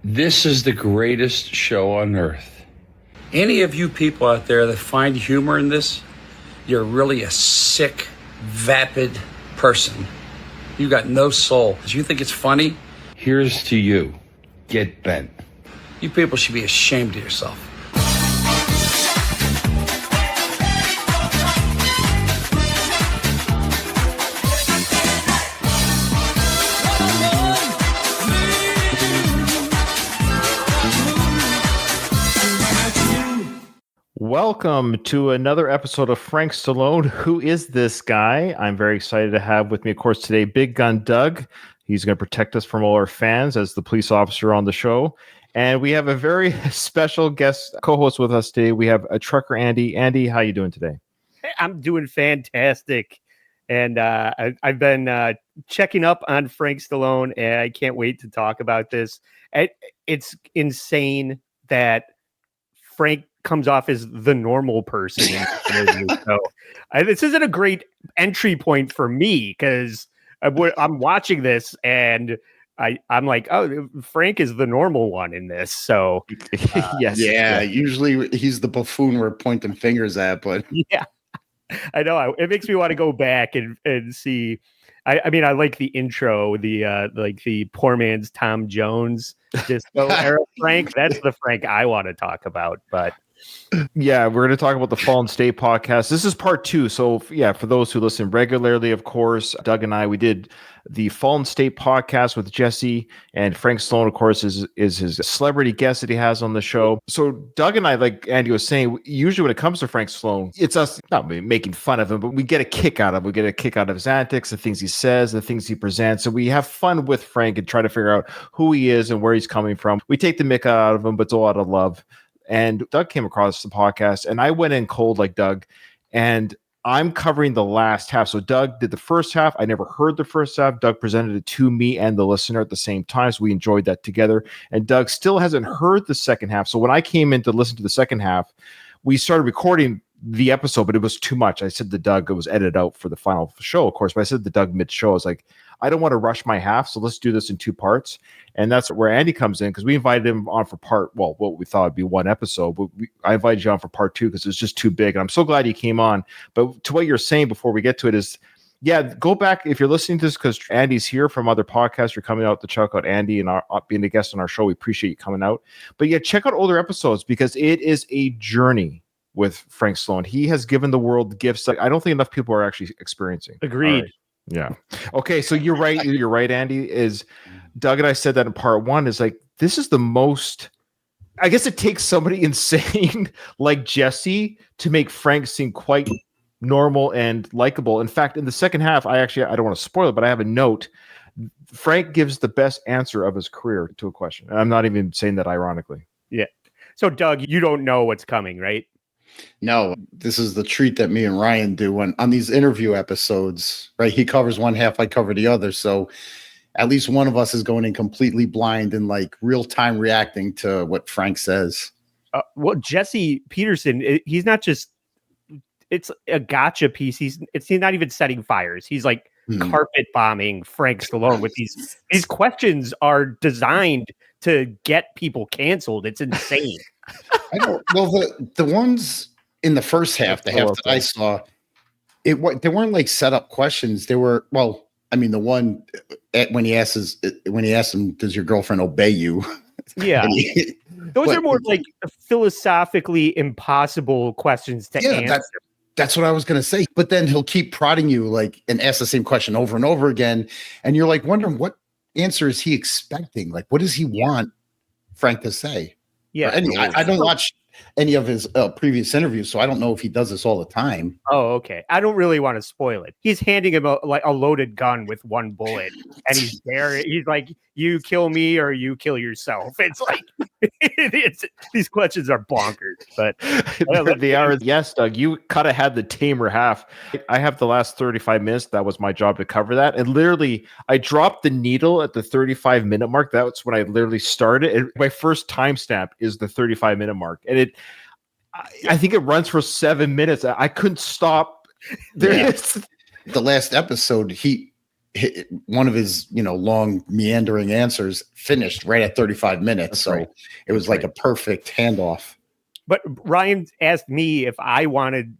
This is the greatest show on earth. Any of you people out there that find humor in this, you're really a sick, vapid person. You got no soul. Do you think it's funny? Here's to you. Get bent. You people should be ashamed of yourself. Welcome to another episode of Frank Stallone. Who is this guy? I'm very excited to have with me, of course, today, Big Gun Doug. He's going to protect us from all our fans as the police officer on the show. And we have a very special guest co-host with us today. We have a trucker, Andy. Andy, how you doing today? Hey, I'm doing fantastic. And I've been checking up on Frank Stallone, and I can't wait to talk about this. It's insane that Frank comes off as the normal person. So this isn't a great entry point for me because I'm watching this and I'm like, oh, Frank is the normal one in this. So yes, yeah. Usually he's the buffoon we're pointing fingers at, but yeah, I know it makes me want to go back and see. I mean, I like the intro, like the poor man's Tom Jones disco era Frank. That's the Frank I want to talk about, but. Yeah, we're going to talk about the Fallen State podcast. This is part 2. So, yeah, for those who listen regularly, of course, Doug and I, we did the Fallen State podcast with Jesse, and Frank Stallone, of course, is his celebrity guest that he has on the show. So, Doug and I, like Andy was saying, usually when it comes to Frank Stallone, it's us not making fun of him, but we get a kick out of him. We get a kick out of his antics, the things he says, the things he presents. So, we have fun with Frank and try to figure out who he is and where he's coming from. We take the mick out of him, but it's all out of love. And Doug came across the podcast, and I went in cold like Doug, and I'm covering the last half. So Doug did the first half. I never heard the first half. Doug presented it to me and the listener at the same time, so we enjoyed that together. And Doug still hasn't heard the second half. So when I came in to listen to the second half, we started recording the episode, but it was too much. I said to Doug, it was edited out for the final show, of course, but I said to Doug mid-show, I was like, I don't want to rush my half, so let's do this in 2 parts. And that's where Andy comes in, because we invited him on for what we thought would be 1 episode, but I invited you on for part 2 because it was just too big. And I'm so glad you came on. But to what you're saying before we get to it is, yeah, go back if you're listening to this because Andy's here from other podcasts. You're coming out to check out Andy and being a guest on our show. We appreciate you coming out. But yeah, check out older episodes because it is a journey with Frank Stallone. He has given the world gifts that I don't think enough people are actually experiencing. Agreed. Yeah. Okay. So you're right. You're right, Andy. Is Doug and I said that in part 1 is like, this is the most, I guess it takes somebody insane like Jesse to make Frank seem quite normal and likable. In fact, in the second half, I don't want to spoil it, but I have a note. Frank gives the best answer of his career to a question. And I'm not even saying that ironically. Yeah. So Doug, you don't know what's coming, right? No, this is the treat that me and Ryan do on these interview episodes, right? He covers one half, I cover the other. So at least one of us is going in completely blind and like real time reacting to what Frank says. Well, Jesse Peterson, he's not just, it's a gotcha piece. He's not even setting fires. He's like carpet bombing Frank Stallone with these questions are designed to get people canceled. It's insane. I don't know the ones in the first half, the half that I saw, they weren't like set up questions. They were, well, I mean, the one when he asked him, does your girlfriend obey you? Yeah. Those are more like philosophically impossible questions to answer. That's what I was going to say. But then he'll keep prodding you like and ask the same question over and over again. And you're like wondering what answer is he expecting? Like, what does he want Frank to say? Yeah, I don't watch any of his previous interviews, so I don't know if he does this all the time. Oh, okay. I don't really want to spoil it. He's handing him a loaded gun with 1 bullet, and he's there. He's like, "You kill me or you kill yourself." It's like these questions are bonkers, but they are. Yes, Doug, you kind of had the tamer half. I have the last 35 minutes. That was my job to cover that, and literally, I dropped the needle at the 35-minute mark. That's when I literally started. And my first timestamp is the 35-minute mark, and I think it runs for 7 minutes. I couldn't stop. The last episode, one of his, long meandering answers finished right at 35 minutes. That's so right. it was like a perfect handoff. But Ryan asked me if I wanted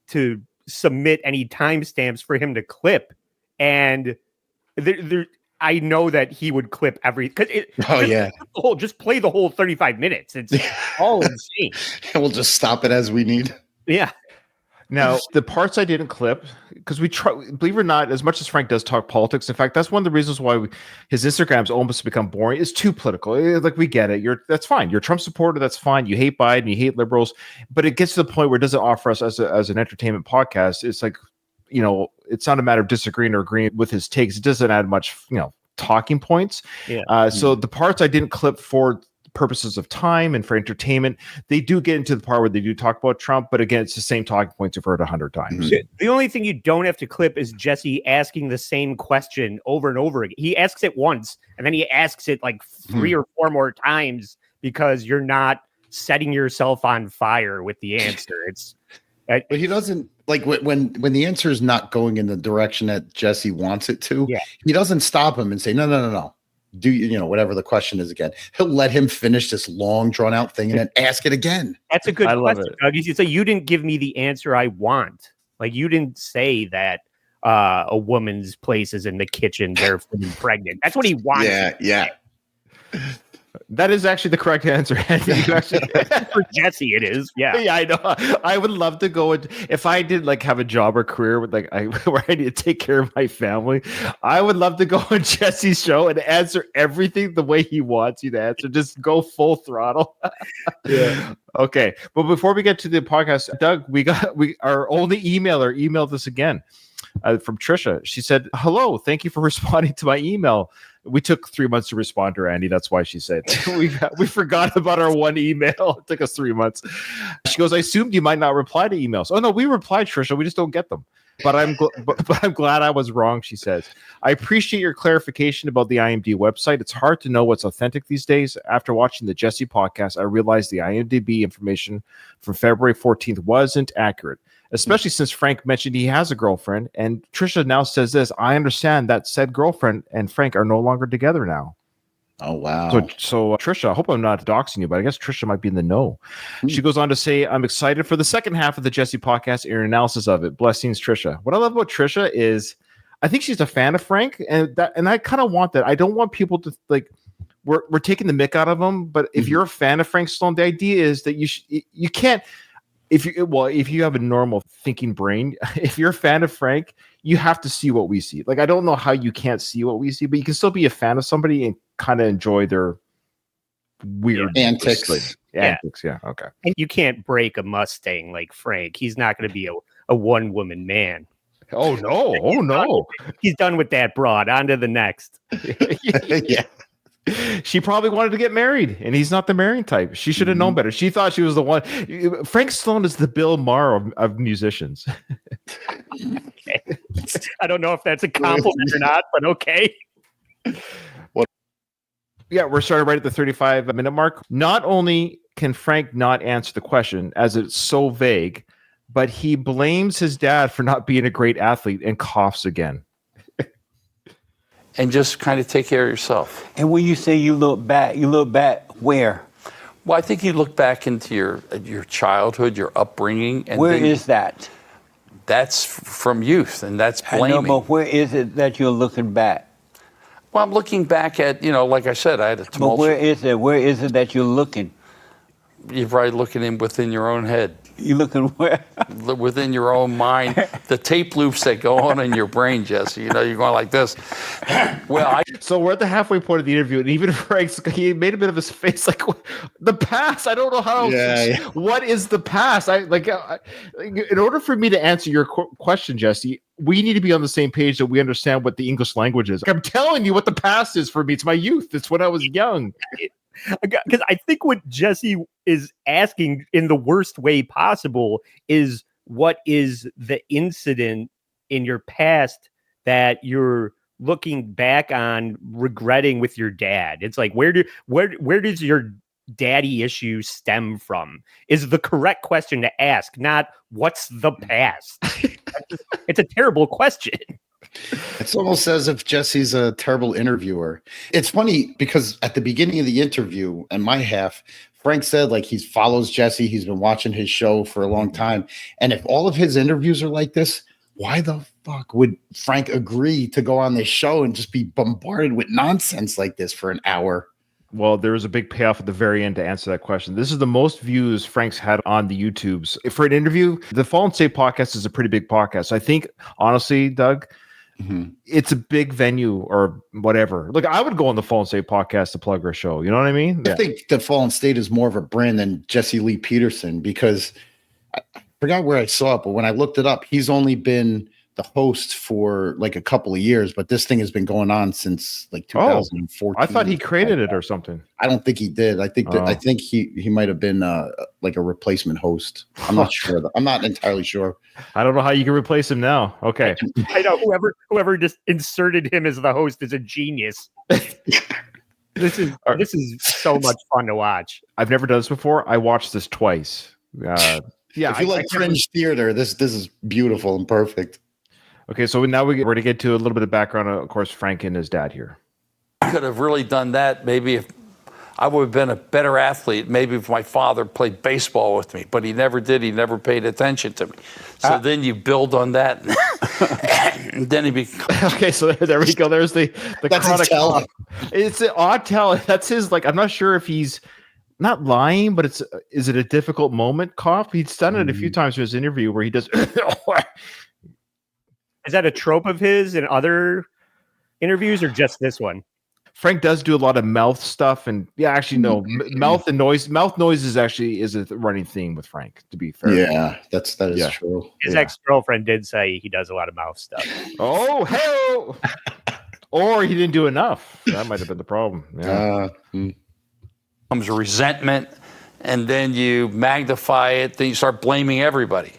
to submit any timestamps for him to clip, and I know that he would clip everything. Just play the whole 35 minutes. It's all insane. We'll just stop it as we need. Yeah. Now, the parts I didn't clip, because we try, believe it or not, as much as Frank does talk politics, in fact, that's one of the reasons why his Instagram's almost become boring. It's too political. Like, we get it. That's fine. You're a Trump supporter. That's fine. You hate Biden. You hate liberals. But it gets to the point where it doesn't offer us as an entertainment podcast. It's like, it's not a matter of disagreeing or agreeing with his takes. It doesn't add much, talking points. Yeah. So the parts I didn't clip for purposes of time and for entertainment, they do get into the part where they do talk about Trump, but again, it's the same talking points you've heard 100 times. The only thing you don't have to clip is Jesse asking the same question over and over again. He asks it once, and then he asks it like 3 or 4 more times because you're not setting yourself on fire with the answer. But he doesn't, like, when the answer is not going in the direction that Jesse wants it to, he doesn't stop him and say, no. Do whatever the question is again. He'll let him finish this long, drawn out thing and then ask it again. That's a good question, Doug. You say, you didn't give me the answer I want. Like, you didn't say that a woman's place is in the kitchen, therefore pregnant. That's what he wants. Yeah. That is actually the correct answer. For Jesse, it is. Yeah, I know. I would love to go if I did have a job or career with where I need to take care of my family. I would love to go on Jesse's show and answer everything the way he wants you to answer. Just go full throttle. Yeah. Okay, but before we get to the podcast, Doug, our only emailer emailed us again. From Trisha. She said, "Hello, thank you for responding to my email. We took 3 months to respond to her, Andy. That's why she said we forgot about our one email. It took us 3 months." She goes, "I assumed you might not reply to emails." Oh no, we replied, Trisha. We just don't get them. But I'm glad I was wrong. She says, "I appreciate your clarification about the IMDb website. It's hard to know what's authentic these days. After watching the Jesse podcast, I realized the IMDb information from February 14th wasn't accurate, especially since Frank mentioned he has a girlfriend. And Trisha now says this, I understand that said girlfriend and Frank are no longer together now." Oh, wow. So Trisha, I hope I'm not doxing you, but I guess Trisha might be in the know. She goes on to say, "I'm excited for the second half of the Jesse podcast and your analysis of it. Blessings, Trisha." What I love about Trisha is I think she's a fan of Frank, and I kind of want that. I don't want people to we're taking the mick out of him, but if you're a fan of Frank Stallone, the idea is that you can't, if you have a normal thinking brain, if you're a fan of Frank, you have to see what we see. I don't know how you can't see what we see, but you can still be a fan of somebody and kind of enjoy their weird antics. Antics, yeah, okay. And you can't break a Mustang like Frank. He's not going to be a one-woman man. Oh, no. He's done with that broad. On to the next. Yeah. She probably wanted to get married, and he's not the marrying type. She should have known better. She thought she was the one. Frank Stallone is the Bill Maher of musicians. Okay. I don't know if that's a compliment or not, but okay. Yeah, we're starting right at the 35-minute mark. Not only can Frank not answer the question, as it's so vague, but he blames his dad for not being a great athlete and coughs again. And just kind of take care of yourself. And when you say you look back where? Well, I think you look back into your childhood, your upbringing. And where is that? That's from youth, and that's blaming. I know, but where is it that you're looking back? Well, I'm looking back at, like I said, I had a tumultuous... But where is it? Where is it that you're looking? You're probably looking within your own head. You looking where? Within your own mind. The tape loops that go on in your brain, Jesse. You're going like this. So we're at the halfway point of the interview, and even Frank's, he made a bit of his face like, the past. I don't know how. Yeah. What is the past? In order for me to answer your question, Jesse, we need to be on the same page that we understand what the English language is. I'm telling you what the past is for me. It's my youth. It's when I was young. Because I think what Jesse is asking in the worst way possible is, what is the incident in your past that you're looking back on regretting with your dad? It's like, where does your daddy issue stem from is the correct question to ask, not what's the past. It's a terrible question. It's almost as if Jesse's a terrible interviewer. It's funny because at the beginning of the interview, and my half, Frank said like he follows Jesse. He's been watching his show for a long time. And if all of his interviews are like this, why the fuck would Frank agree to go on this show and just be bombarded with nonsense like this for an hour? Well, there was a big payoff at the very end to answer that question. This is the most views Frank's had on the YouTubes. For an interview, the Fallen State podcast is a pretty big podcast. So I think, honestly, Doug, it's a big venue or whatever. Look, I would go on the Fallen State podcast to plug our show. You know what I mean? I think the Fallen State is more of a brand than Jesse Lee Peterson because I forgot where I saw it, but when I looked it up, he's only been the host for like a couple of years, but this thing has been going on since like 2014. I thought he created it or something. I don't think he did. I think I think he might have been like a replacement host. I'm not sure. I'm not entirely sure. I don't know how you can replace him now. Okay. I know whoever just inserted him as the host is a genius. This is so much fun to watch. I've never done this before. I watched this twice. Yeah. If you like cringe theater, this is beautiful and perfect. Okay, so now we're going to get to a little bit of background, of course, Frank and his dad here. I could have really done that maybe if I would have been a better athlete, maybe if my father played baseball with me, but he never did. He never paid attention to me. So then you build on that. And then he becomes... Okay, so there we go. There's the That's chronic his tell. cough. It's an odd tell. That's his, like, I'm not sure if he's not lying, but is it a difficult moment cough? He's done it a few times in his interview where he does... Is that a trope of his in other interviews or just this one? Frank does do a lot of mouth stuff, and mouth noise is a running theme with Frank, to be fair. Yeah, that is true. His ex-girlfriend did say he does a lot of mouth stuff. Oh, hell! Or he didn't do enough. That might have been the problem. Yeah. Comes resentment, and then you magnify it, then you start blaming everybody.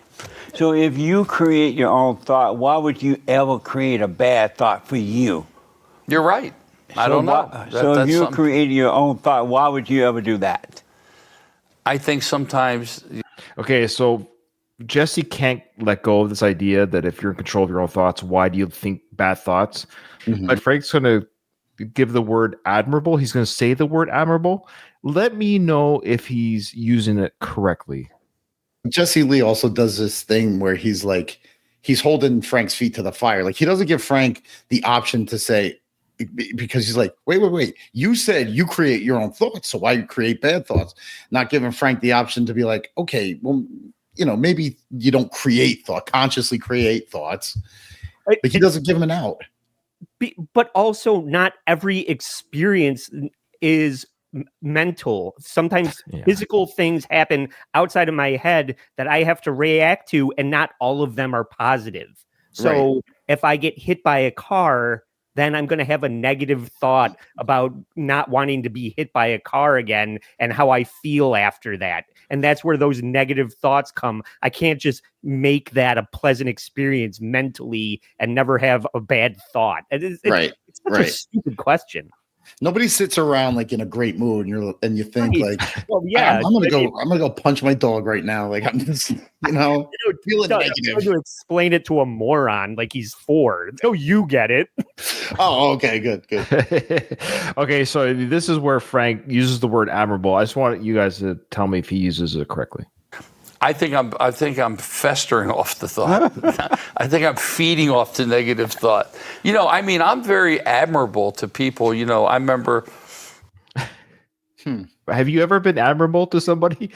So if you create your own thought, why would you ever create a bad thought for you? You're right. I don't know. So if you create your own thought, why would you ever do that? I think sometimes... Okay, so Jesse can't let go of this idea that if you're in control of your own thoughts, why do you think bad thoughts? But Frank's going to give the word admirable. He's going to say the word admirable. Let me know if he's using it correctly. Jesse Lee also does this thing where he's holding Frank's feet to the fire. Like he doesn't give Frank the option to say, because he's like, wait. You said you create your own thoughts, so why you create bad thoughts? Not giving Frank the option to be like, okay, well, maybe you don't consciously create thoughts. Like he doesn't give him an out. But also not every experience is mental. Sometimes physical things happen outside of my head that I have to react to, and not all of them are positive. So if I get hit by a car, then I'm going to have a negative thought about not wanting to be hit by a car again and how I feel after that. And that's where those negative thoughts come. I can't just make that a pleasant experience mentally and never have a bad thought. It's such a stupid question. Nobody sits around like in a great mood and you think like, well, yeah, I'm gonna go punch my dog right now. Like I'm just, feeling negative. To explain it to a moron like he's 4. No, you get it. Oh, okay, good. Okay, so this is where Frank uses the word admirable. I just want you guys to tell me if he uses it correctly. I think I'm festering off the thought. I think I'm feeding off the negative thought. I'm very admirable to people. I remember. Have you ever been admirable to somebody?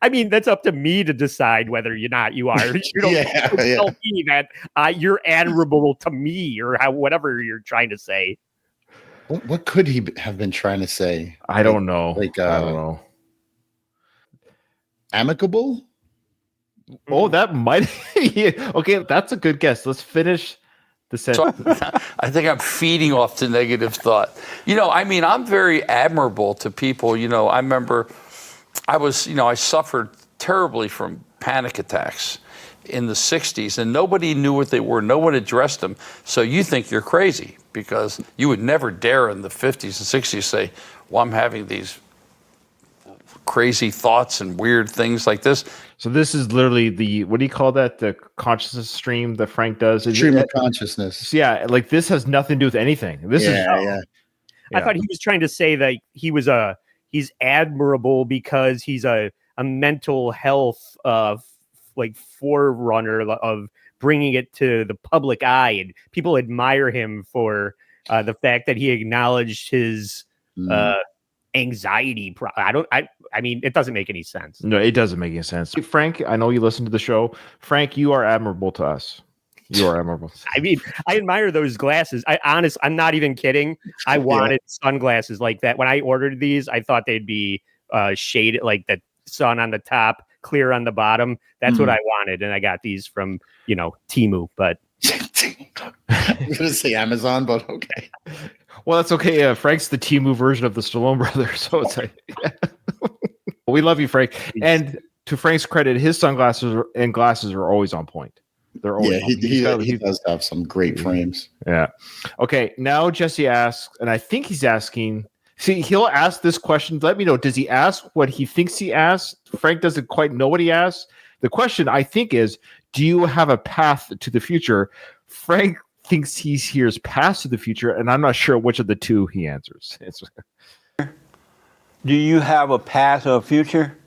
I mean, that's up to me to decide whether you are. You don't tell me that you're admirable to me or whatever you're trying to say. What could he have been trying to say? I don't know. I don't know. Amicable? Oh, that might. Okay, that's a good guess. Let's finish the sentence. I think I'm feeding off the negative thought. I'm very admirable to people. I remember I suffered terribly from panic attacks in the 60s, and nobody knew what they were. No one addressed them. So you think you're crazy because you would never dare in the 50s and 60s say, well, I'm having these crazy thoughts and weird things like this. So this is literally the, what do you call that? The consciousness stream that Frank does. Stream of consciousness. So yeah, like this has nothing to do with anything. This is Yeah. I thought he was trying to say that he's admirable because he's a mental health like forerunner of bringing it to the public eye, and people admire him for the fact that he acknowledged his anxiety. I mean, it doesn't make any sense. No, it doesn't make any sense. Frank, I know you listen to the show. Frank, you are admirable to us. You are admirable. I mean, I admire those glasses. I'm not even kidding. I wanted sunglasses like that. When I ordered these, I thought they'd be shaded, like the sun on the top, clear on the bottom. That's what I wanted. And I got these from, Temu, but I was going to say Amazon, but okay. Well, that's okay. Frank's the Temu version of the Stallone brothers. So it's like, we love you, Frank. And to Frank's credit, his sunglasses and glasses are always on point. They're always he does have some great frames. Yeah. Okay. Now Jesse asks, and I think he's asking, see, he'll ask this question. Let me know. Does he ask what he thinks he asked? Frank doesn't quite know what he asked. The question, I think, is, do you have a path to the future? Frank thinks he hears paths to the future, and I'm not sure which of the two he answers. Do you have a past or a future?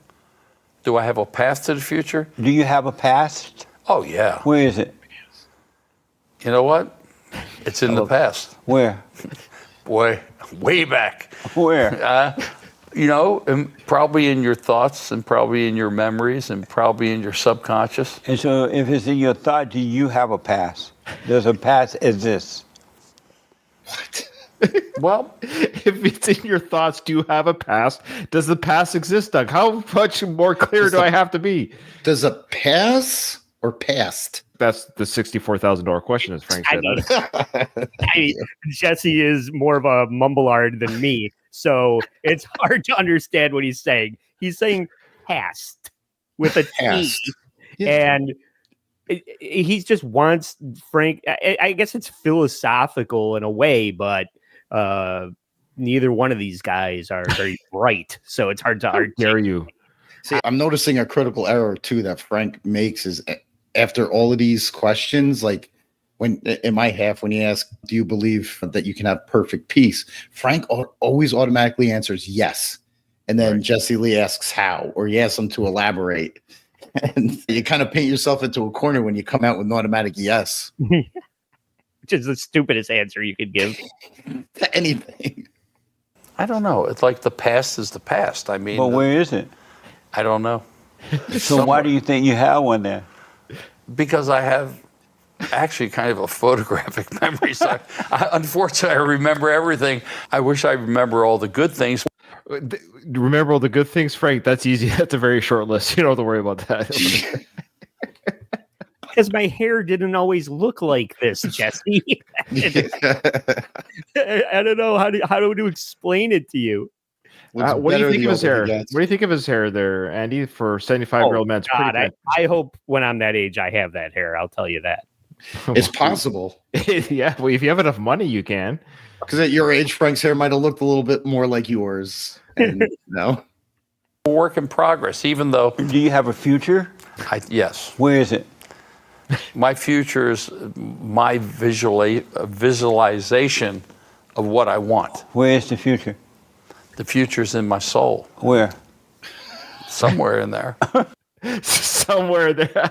Do I have a path to the future? Do you have a past? Oh, yeah. Where is it? You know what? It's in the past. Where? Boy, way back. Where? And probably in your thoughts and probably in your memories and probably in your subconscious. And so if it's in your thought, do you have a past? Does a past exist? What? Well, if it's in your thoughts, do you have a past? Does the past exist, Doug? How much more clear do I have to be? Does a pass or past? That's the $64,000 question, as Frank said. Jesse is more of a mumbleard than me, so it's hard to understand what he's saying. He's saying past with a T, and he just wants Frank. I guess it's philosophical in a way, but neither one of these guys are very bright, so it's hard to argue. Dare you? See, I'm noticing a critical error too that Frank makes is after all of these questions, like when in my half, when he asks, do you believe that you can have perfect peace? Frank always automatically answers yes. And then Jesse Lee asks how, or he asks him to elaborate. And you kind of paint yourself into a corner when you come out with an automatic yes. Which is the stupidest answer you could give. To anything. I don't know. It's like the past is the past. I mean, But where is it? I don't know. So why do you think you have one there? Because I have actually kind of a photographic memory. So unfortunately, I remember everything. I wish I remember all the good things. Remember all the good things, Frank? That's easy. That's a very short list. You don't have to worry about that. Because my hair didn't always look like this, Jesse. I don't know how to explain it to you. What do you think of his hair? What do you think of his hair there, Andy, for 75-year-old men? God, I hope when I'm that age, I have that hair. I'll tell you that. It's possible. Yeah, well, if you have enough money, you can. Because at your age, Frank's hair might have looked a little bit more like yours. And no. Work in progress, even though. Do you have a future? Yes. Where is it? My future is my visualization of what I want. Where is the future? The future's in my soul. Where? Somewhere in there. Somewhere there.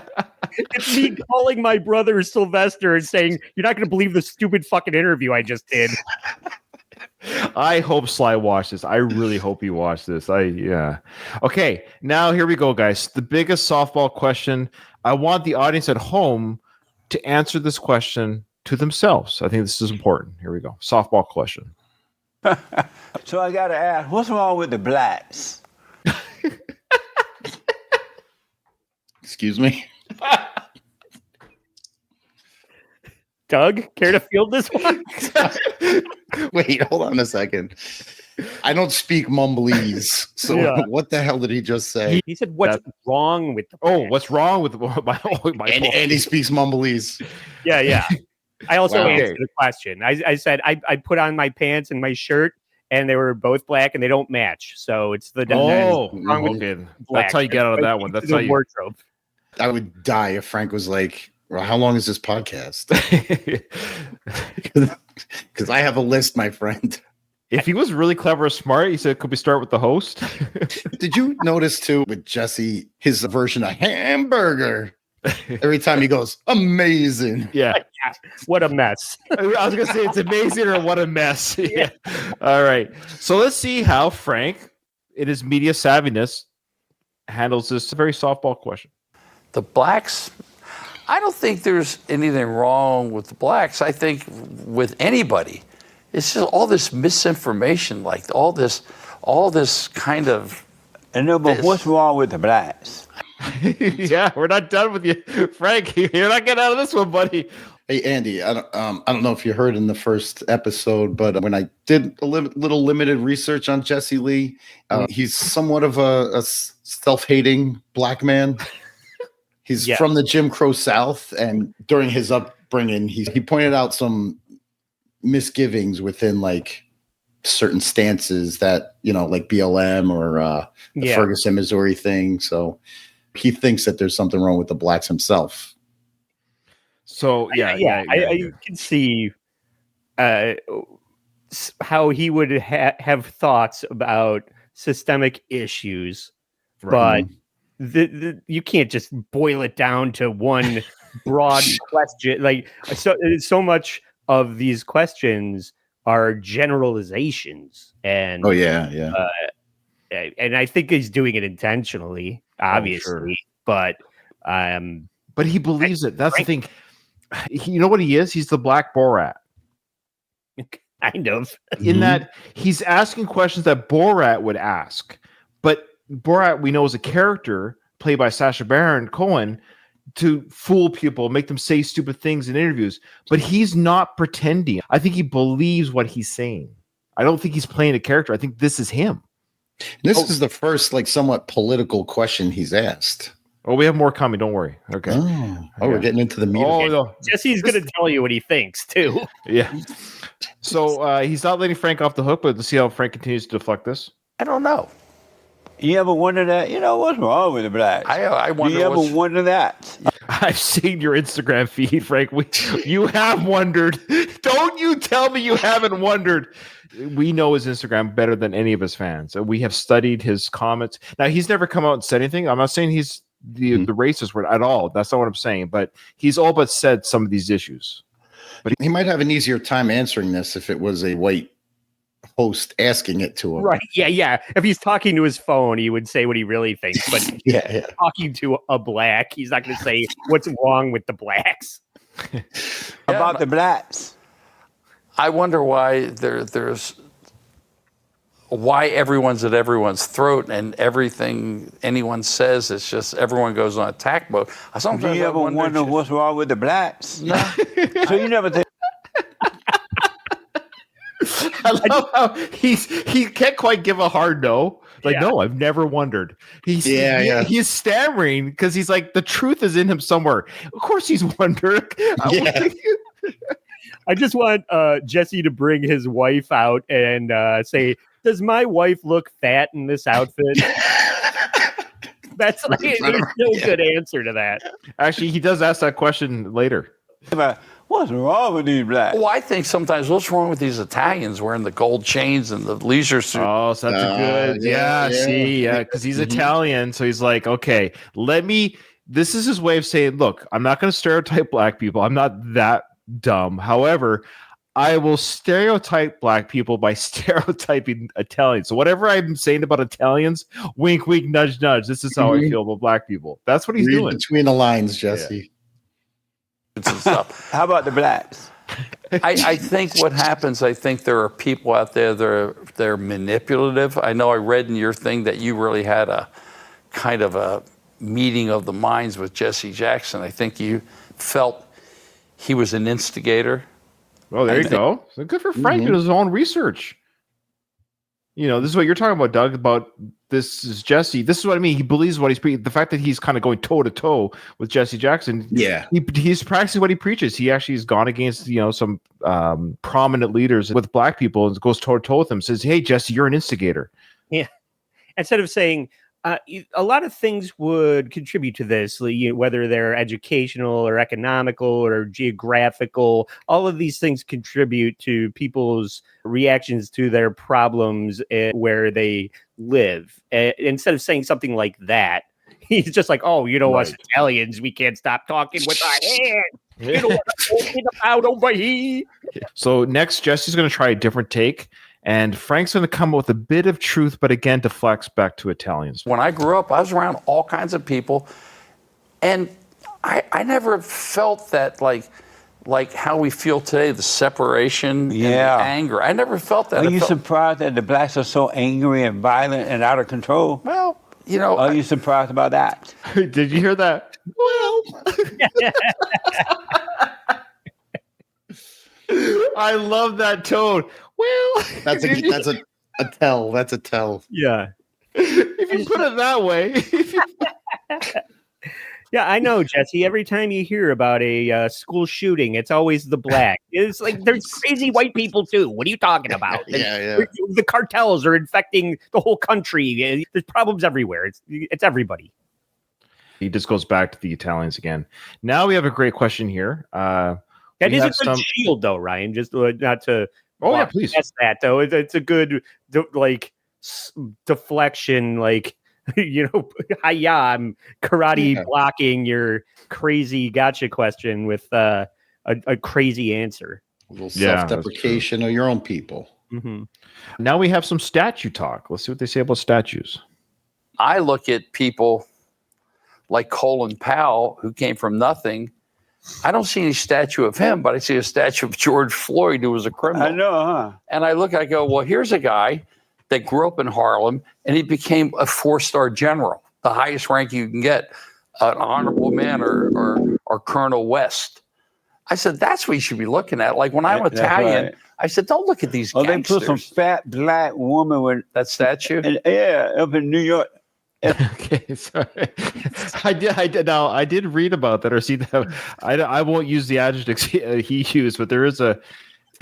It's me calling my brother Sylvester and saying, you're not going to believe the stupid fucking interview I just did. I hope Sly watched this. I really hope he watched this. Okay, now here we go, guys. The biggest softball question. I want the audience at home to answer this question to themselves. I think this is important. Here we go. Softball question. So I got to ask, what's wrong with the blacks? Excuse me? Doug, care to field this one? Wait, hold on a second. I don't speak mumblese. So what the hell did he just say? He said, what's wrong with the what's wrong with my and he speaks mumblese. Yeah. I also answered the question. I said, I put on my pants and my shirt, and they were both black, and they don't match. So it's the wrong with okay. black. That's how you get out of that one. That's the how you. wardrobe. I would die if Frank was like, well, how long is this podcast? Because I have a list, my friend. If he was really clever or smart, he said, could we start with the host? Did you notice too with Jesse, his version of hamburger? Every time he goes, amazing. Yeah. What a mess. I was going to say it's amazing or what a mess. Yeah. All right. So let's see how Frank, in his media savviness, handles this very softball question. The blacks, I don't think there's anything wrong with the blacks. I think with anybody, it's just all this misinformation, like all this kind of. I know, but what's wrong with the blacks? Yeah, we're not done with you, Frank. You're not getting out of this one, buddy. Hey, Andy, I don't know if you heard in the first episode, but when I did a little limited research on Jesse Lee, he's somewhat of a self-hating black man. He's from the Jim Crow South, and during his upbringing, he pointed out some misgivings within like certain stances that, like BLM or the Ferguson, Missouri thing. So he thinks that there's something wrong with the blacks himself. So I can see how he would have thoughts about systemic issues, but you can't just boil it down to one broad question. Like so much of these questions are generalizations, and and I think he's doing it intentionally, obviously, but he believes it. That's the thing. You know what he is? He's the Black Borat. Kind of. In that he's asking questions that Borat would ask. But Borat, we know, is a character played by Sacha Baron Cohen to fool people, make them say stupid things in interviews. But he's not pretending. I think he believes what he's saying. I don't think he's playing a character. I think this is him. This is the first, like, somewhat political question he's asked. Oh, we have more coming. Don't worry. Okay. We're getting into the meat. No. Jesse's going to tell you what he thinks, too. Yeah. So he's not letting Frank off the hook, but let's see how Frank continues to deflect this. I don't know. You ever wonder that? What's wrong with the blacks? I wonder. Do you ever wonder that? I've seen your Instagram feed, Frank. You have wondered. Don't you tell me you haven't wondered. We know his Instagram better than any of his fans. We have studied his comments. Now, he's never come out and said anything. I'm not saying he's the racist word at all. That's not what I'm saying. But he's all but said some of these issues. But he might have an easier time answering this if it was a white host asking it to him. Right. Yeah. If he's talking to his phone, he would say what he really thinks. But talking to a black, he's not going to say what's wrong with the blacks. About the blacks. I wonder why there's why everyone's at everyone's throat, and everything anyone says, it's just everyone goes on attack mode. Do you ever wonder what's wrong with the blacks? No. So you never think. I love how he can't quite give a hard no. Like, no, I've never wondered. He's stammering because he's like, the truth is in him somewhere. Of course he's wondering. I just want Jesse to bring his wife out and say, does my wife look fat in this outfit? That's like, there's no good answer to that. Actually, he does ask that question later. What's wrong with these blacks? Well, I think sometimes what's wrong with these Italians wearing the gold chains and the leisure suit? Oh, so that's a good. Because he's Italian. So he's like, okay, this is his way of saying, look, I'm not going to stereotype black people. I'm not that dumb. However, I will stereotype black people by stereotyping Italians. So whatever I'm saying about Italians, wink, wink, nudge, nudge. This is how I feel about black people. That's what he's doing. Between the lines, Jesse. How about the blacks? I think what happens, I think there are people out there they're manipulative. I know I read in your thing that you really had a kind of a meeting of the minds with Jesse Jackson. I think you felt he was an instigator. Oh, there you go. So good for Frank doing his own research. This is what you're talking about, Doug, about this is Jesse. This is what I mean. He believes what he's preaching. The fact that he's kind of going toe to toe with Jesse Jackson. Yeah. He's practicing what he preaches. He actually has gone against, some prominent leaders with black people and goes toe to toe with them. Says, "Hey, Jesse, you're an instigator." Yeah. Instead of saying, a lot of things would contribute to this, whether they're educational or economical or geographical. All of these things contribute to people's reactions to their problems where they live. Instead of saying something like that, he's just like, "Oh, us Italians, we can't stop talking with our hands. You know what I'm talking about over here." So next, Jesse's going to try a different take. And Frank's going to come up with a bit of truth, but again, deflects back to Italians. When I grew up, I was around all kinds of people, and I never felt that like how we feel today, the separation and the anger. I never felt that. Are you surprised that the blacks are so angry and violent and out of control? Well, Are you surprised about that? Did you hear that? Well, I love that tone. Well, That's a tell. That's a tell. Yeah. If you put it that way. Yeah, I know, Jesse. Every time you hear about a school shooting, it's always the black. It's like there's crazy white people too. What are you talking about? Yeah. The cartels are infecting the whole country. There's problems everywhere. It's everybody. He just goes back to the Italians again. Now we have a great question here. That is a good shield, though, Ryan. Just not to. Oh yeah, please. That's that though. It's a good deflection. Hiya, I'm karate blocking your crazy gotcha question with a crazy answer. A little self-deprecation of your own people. Mm-hmm. Now we have some statue talk. Let's see what they say about statues. I look at people like Colin Powell, who came from nothing. I don't see any statue of him, but I see a statue of George Floyd, who was a criminal. I know, huh? And I go, well, here's a guy that grew up in Harlem, and he became a 4-star general, the highest rank you can get, an honorable man or Colonel West. I said, that's what you should be looking at. Like when I'm Italian, right. I said, don't look at these gangsters. They put some fat black woman with that statue? Up in New York. Okay, sorry. I did read about that or see that. I won't use the adjectives he used, but there is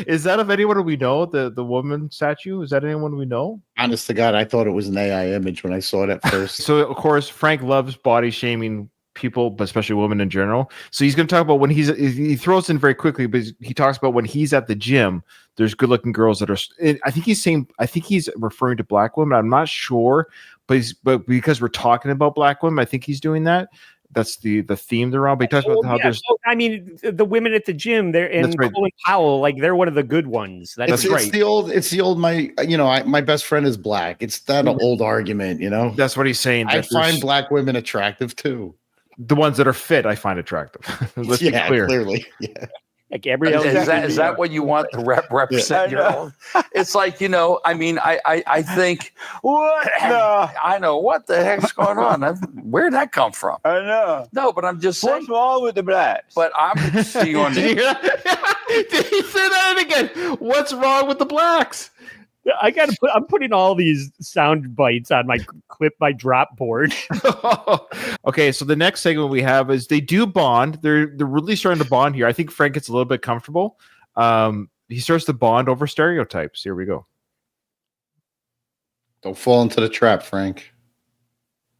is that of anyone we know? The woman statue? Is that anyone we know? Honest to God, I thought it was an AI image when I saw it at first. So of course, Frank loves body shaming people, but especially women in general. So he's going to talk about when he throws in very quickly, but he talks about when he's at the gym, there's good looking girls that are, I think he's referring to black women. I'm not sure, but because we're talking about black women, I think he's doing that. That's the theme they're on. But he talks about how there's. I mean, the women at the gym, they're in Colin Powell, like they're one of the good ones. That's right. It's the old. My best friend is black. It's that old argument, That's what he's saying. I find black women attractive too. The ones that are fit, I find attractive. Let's be clear. Clearly, yeah. Like Gabrielle, is that what you want to represent your own? It's like, I think, what? No. I know what the heck's going on. Where'd that come from? I know. No, but I'm just saying. What's wrong with the blacks? But I'm seeing on. Did he say that again? What's wrong with the blacks? I'm putting all these sound bites on my drop board. Okay, so the next segment we have is they do bond. They're really starting to bond here. I think Frank gets a little bit comfortable. He starts to bond over stereotypes. Here we go. Don't fall into the trap, Frank.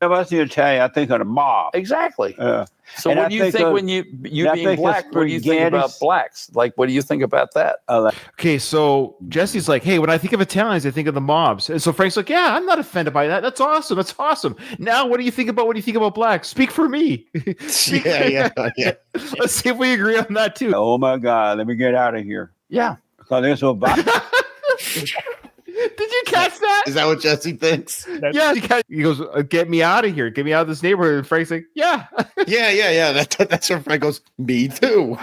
If I see Italian, I think of the mob. Exactly. So what do you think when you being black? What do you think about blacks? Like, what do you think about that? Okay, so Jesse's like, hey, when I think of Italians, I think of the mobs. And so Frank's like, yeah, I'm not offended by that. That's awesome. That's awesome. Now, what do you think about blacks? Speak for me. Yeah. Let's see if we agree on that too. Oh my God, let me get out of here. Yeah. Because they're so bad. Did you catch that? Is that what Jesse thinks? Yeah. He goes, get me out of here. Get me out of this neighborhood. And Frank's like, yeah. Yeah. That's where Frank goes, me too.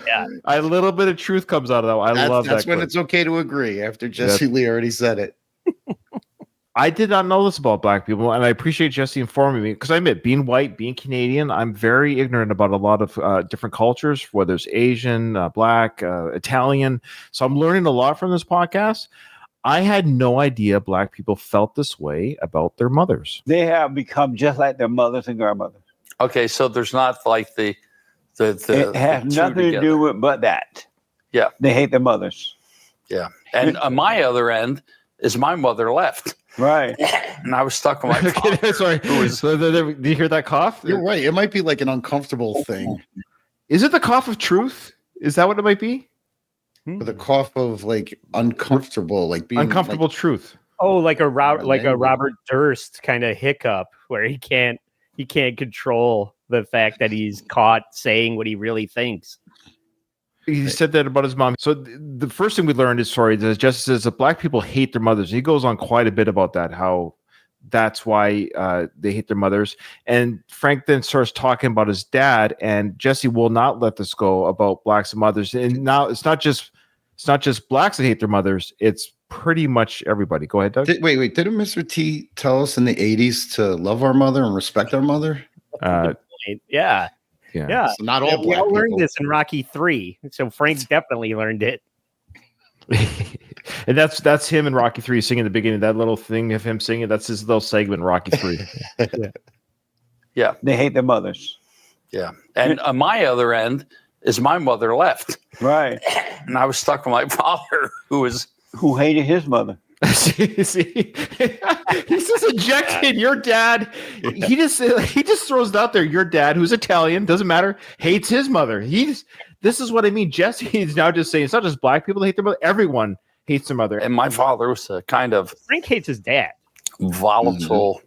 Yeah. A little bit of truth comes out of that. I love that. That's when it's okay to agree after Jesse Lee already said it. I did not know this about black people, and I appreciate Jesse informing me because I admit, being white, being Canadian, I'm very ignorant about a lot of different cultures, whether it's Asian, black, Italian. So I'm learning a lot from this podcast. I had no idea black people felt this way about their mothers. They have become just like their mothers and grandmothers. Okay, so there's not like the It has two nothing to together. do with but that. Yeah. They hate their mothers. Yeah. And on my other end is my mother left. Right. And I was stuck with my father. Okay, sorry. Do you hear that cough? You're right. It might be like an uncomfortable thing. Is it the cough of truth? Is that what it might be? The cough of like uncomfortable, like being Uncomfortable like, truth. Oh, like a Maybe. Robert Durst kind of hiccup where he can't control the fact that he's caught saying what he really thinks. He said that about his mom. So the first thing we learned is, that Jesse says that black people hate their mothers. He goes on quite a bit about that, how that's why they hate their mothers. And Frank then starts talking about his dad, and Jesse will not let this go about blacks and mothers. And now it's not just blacks that hate their mothers. It's pretty much everybody. Go ahead, Doug. Wait. Didn't Mr. T tell us in the 80s to love our mother and respect our mother? Yeah. Yeah. So not all We black all learned people. this in Rocky 3. So Frank definitely learned it. And that's him in Rocky 3 singing at the beginning. That little thing of him singing, that's his little segment in Rocky 3. Yeah. They hate their mothers. Yeah. And on my other end is my mother left. Right. And I was stuck with my father Who hated his mother. See, he's just injected your dad. He just throws it out there. Your dad, who's Italian, doesn't matter, hates his mother. This is what I mean. Jesse is now just saying it's not just black people that hate their mother. Everyone hates their mother. and my father was a kind of Frank hates his dad. volatile,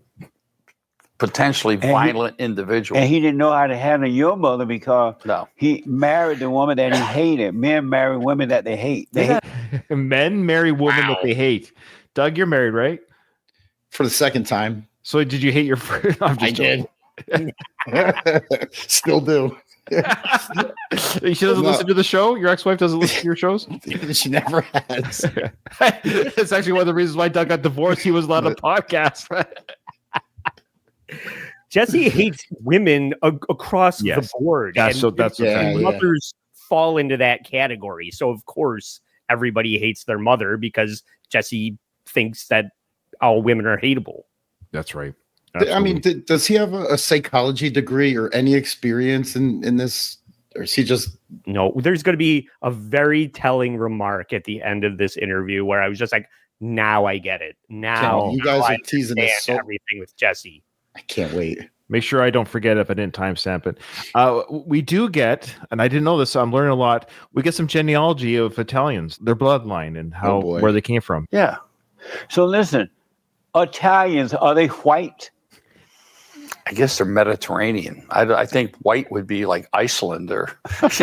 potentially violent individual. And he didn't know how to handle your mother because No. he married the woman that he hated. Men marry women that they hate. They hate. Men marry women that they hate. Doug, you're married, right? For the second time. So did you hate your friend? I did. Still do. She doesn't listen to the show? Your ex-wife doesn't listen to your shows? She never has. That's actually one of the reasons why Doug got divorced. He was allowed a podcast. Jesse hates women across the board. That's a fact. Mothers fall into that category. So, of course, everybody hates their mother because Jesse thinks that all women are hateable. That's right. I mean, does he have a psychology degree or any experience in this? Or is he just... No, there's going to be a very telling remark at the end of this interview where I was just like, now I get it. Now you guys I are teasing this so... everything with Jesse. I can't wait. Make sure I don't forget if I didn't timestamp it. We do get, and I didn't know this, so I'm learning a lot. We get some genealogy of Italians, their bloodline, and where they came from. Yeah. So listen, Italians, are they white? I guess they're Mediterranean. I think white would be like Iceland or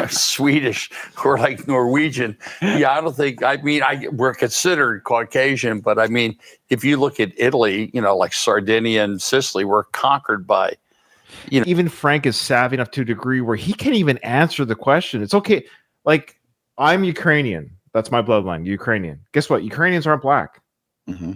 Swedish or like Norwegian. Yeah, I don't think. I mean, we're considered Caucasian, but I mean, if you look at Italy, like Sardinia and Sicily, we're conquered by. Even Frank is savvy enough to a degree where he can't even answer the question. It's okay. Like, I'm Ukrainian. That's my bloodline. Ukrainian. Guess what? Ukrainians aren't black. Mm-hmm.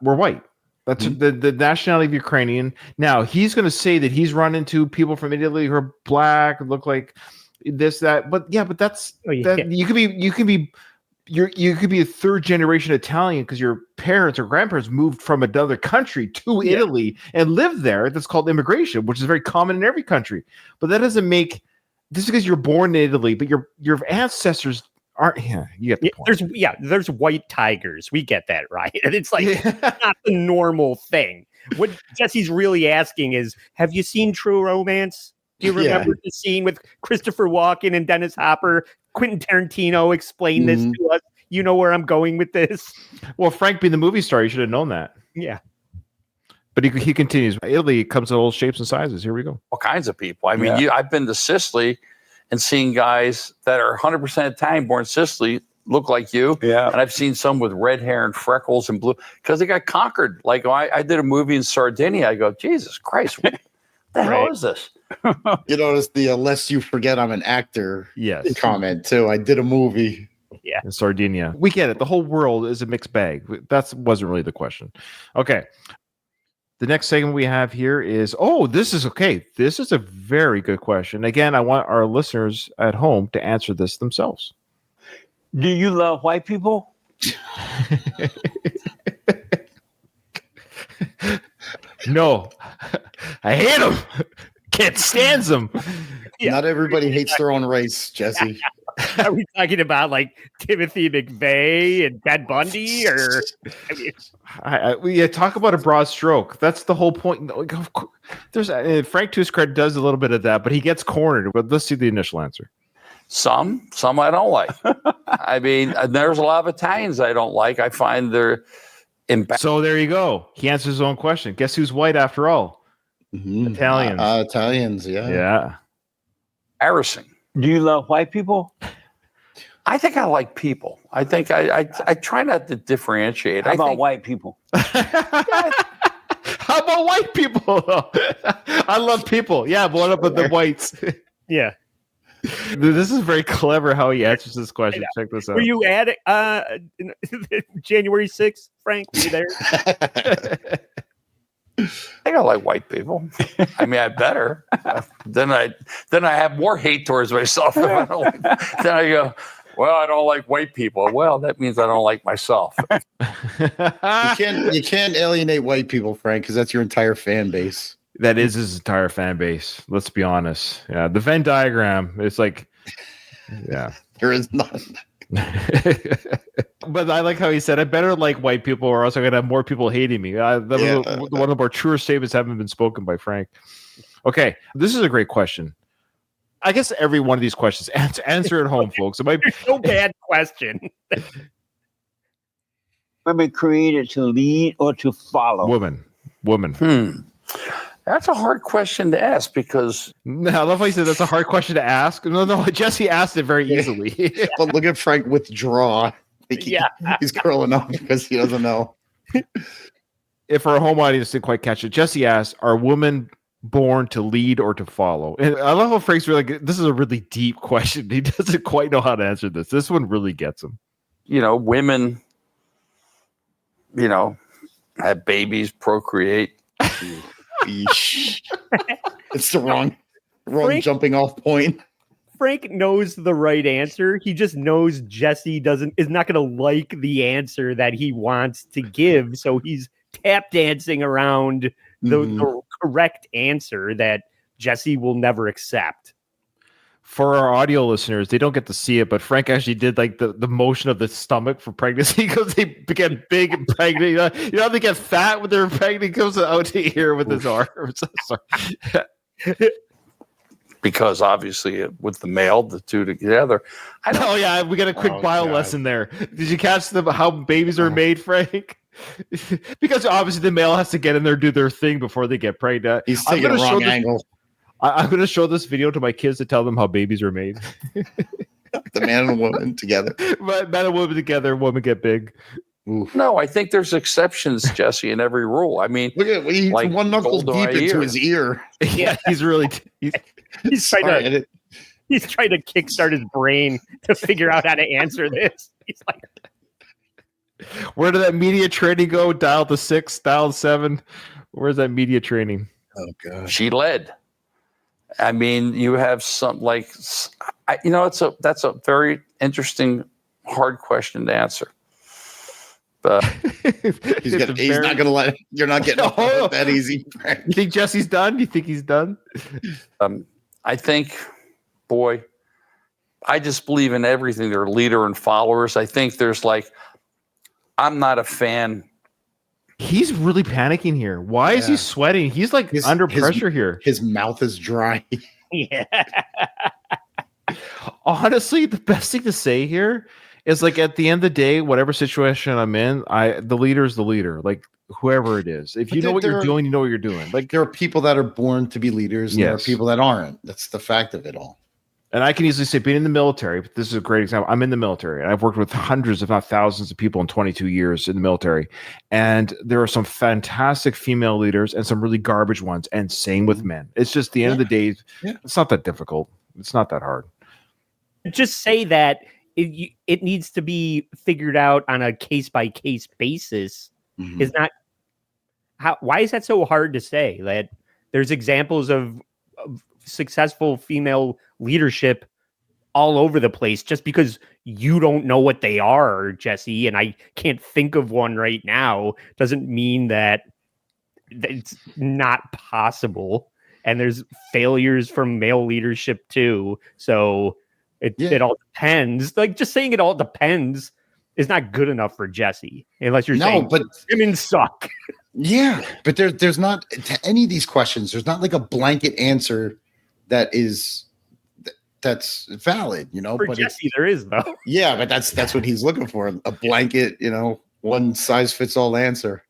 We're white. That's the nationality of Ukrainian. Now he's going to say that he's run into people from Italy who are black, look like this, that. But that's that. You could be a third generation Italian because your parents or grandparents moved from another country to Italy and lived there. That's called immigration, which is very common in every country. But that doesn't make just because you're born in Italy, but your ancestors aren't. Yeah, you get the point. There's white tigers. We get that, right? And it's like not the normal thing. What Jesse's really asking is, have you seen True Romance? Do you remember the scene with Christopher Walken and Dennis Hopper? Quentin Tarantino explained this to us. You know where I'm going with this? Well, Frank being the movie star, you should have known that. Yeah. But he continues. Italy comes in all shapes and sizes. Here we go. All kinds of people. I mean, I've been to Sicily and seen guys that are 100% Italian born in Sicily look like you. Yeah. And I've seen some with red hair and freckles and blue because they got conquered. Like I did a movie in Sardinia. I go, Jesus Christ, what the hell is this? You notice the lest you forget I'm an actor comment too. I did a movie. Yeah. In Sardinia. We get it. The whole world is a mixed bag. That wasn't really the question. Okay. The next segment we have here is, this is okay. This is a very good question. Again, I want our listeners at home to answer this themselves. Do you love white people? No, I hate him. Can't stand him. Yeah. Not everybody hates their own race, Jesse. Are we talking about like Timothy McVeigh and Ted Bundy, or I mean, we talk about a broad stroke. That's the whole point. Like, of course, there's Frank, to his credit, does a little bit of that, but he gets cornered. But let's see the initial answer. Some I don't like. I mean, there's a lot of Italians I don't like. I find they're So there you go. He answers his own question. Guess who's white after all? Mm-hmm. Italians. Italians, yeah. Yeah. embarrassing. Do you love white people? I think I like people. I think I try not to differentiate. How I about think white people? How about white people? I love people. Yeah, but what about the whites? yeah. This is very clever how he answers this question. Check this out. Were you at January 6th, Frank? Were you there? I think I like white people. I mean, I better. Then I have more hate towards myself. If I don't like, then I go, well, I don't like white people. Well, that means I don't like myself. You can't alienate white people, Frank, because that's your entire fan base. That is his entire fan base. Let's be honest. Yeah, the Venn diagram. It's like, yeah. There is none. But I like how he said, I better like white people or else I'm going to have more people hating me. That was one of our truer statements haven't been spoken by Frank. Okay, this is a great question. I guess every one of these questions, answer at home, folks. It might be no bad question. Women created to lead or to follow? Woman. That's a hard question to ask because No, I love how he said that's a hard question to ask. No, Jesse asked it very easily. But look at Frank withdraw. Yeah. He's curling up because he doesn't know. If our home audience didn't quite catch it, Jesse asked, are women born to lead or to follow? And I love how Frank's really like, this is a really deep question. He doesn't quite know how to answer this. This one really gets him. Women, have babies, procreate. It's the wrong Frank, jumping off point. Frank knows the right answer. He just knows Jesse is not going to like the answer that he wants to give. So he's tap dancing around the correct answer that Jesse will never accept. For our audio listeners, they don't get to see it, but Frank actually did like the motion of the stomach for pregnancy because they get big and pregnant. You know how they get fat when they're pregnant? He goes out to here with his arms. Because obviously with the male, the two together. Oh yeah, we got a quick bio lesson there. Did you catch how babies are made, Frank? Because obviously the male has to get in there, do their thing before they get pregnant. He's taking a wrong angle. I'm going to show this video to my kids to tell them how babies are made. The man and woman together. Man and woman together, woman get big. Oof. No, I think there's exceptions, Jesse, in every rule. I mean, look at he's like one knuckle deep into ear. his ear. Yeah, he's trying to kickstart his brain to figure out how to answer this. He's like, where did that media training go? Dial the 6, dial 7. Where's that media training? Oh god, she led. I mean, you have some that's a very interesting, hard question to answer. But he's not going to let you're not getting off that easy. Frank. You think Jesse's done? You think he's done? I think, boy, I just believe in everything. They're leader and followers. I think there's I'm not a fan. He's really panicking here. Why is he sweating? He's under pressure here. His mouth is dry. Yeah. Honestly, the best thing to say here is at the end of the day, whatever situation I'm in, the leader is the leader. Whoever it is. If you know what you're doing, you know what you're doing. There are people that are born to be leaders, and there are people that aren't. That's the fact of it all. And I can easily say, being in the military, but this is a great example. I'm in the military, and I've worked with hundreds, if not thousands, of people in 22 years in the military. And there are some fantastic female leaders and some really garbage ones, and same with men. It's just the end of the day, it's not that difficult. It's not that hard. Just say that it needs to be figured out on a case-by-case basis. Is not why is that so hard to say? That there's examples of successful female leadership all over the place just because you don't know what they are, Jesse, and I can't think of one right now doesn't mean that it's not possible. And there's failures from male leadership too. So it all depends. Like just saying it all depends is not good enough for Jesse, unless you're saying but women suck. Yeah, but there's not to any of these questions. There's not like a blanket answer that's valid, For But Jesse, there is though. Yeah, but that's what he's looking for, a blanket, one size fits all answer.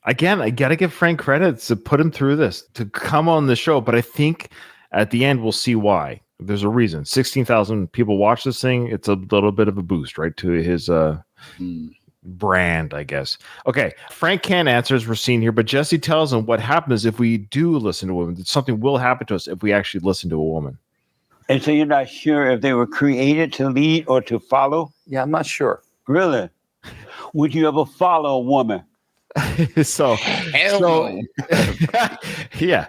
Again, I got to give Frank credit to put him through this, to come on the show. But I think at the end, we'll see why. There's a reason. 16,000 people watch this thing. It's a little bit of a boost, right, to his brand, I guess. Okay, Frank can't answer, as we're seeing here, but Jesse tells him what happens if we do listen to women. That something will happen to us if we actually listen to a woman. And so you're not sure if they were created to lead or to follow? Yeah, I'm not sure. Really? Would you ever follow a woman? Yeah.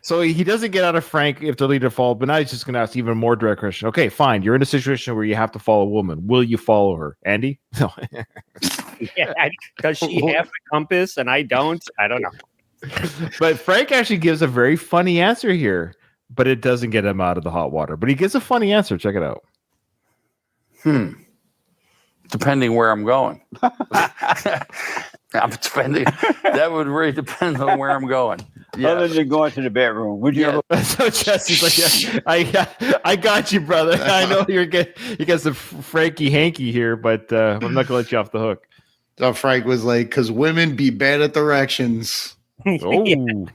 So he doesn't get out of Frank if the leader fall, but now he's just going to ask even more direct question. Okay, fine. You're in a situation where you have to follow a woman. Will you follow her? Andy? No. Yeah, does she have the compass and I don't? I don't know. But Frank actually gives a very funny answer here, but it doesn't get him out of the hot water. But he gives a funny answer. Check it out. Depending where I'm going. That would really depend on where I'm going. Yeah. Other than going to the bedroom, would you ever? So Jesse's like, I got you, brother. I know you got some Frankie hanky here, but I'm not gonna let you off the hook. So Frank was like, because women be bad at directions. Oh,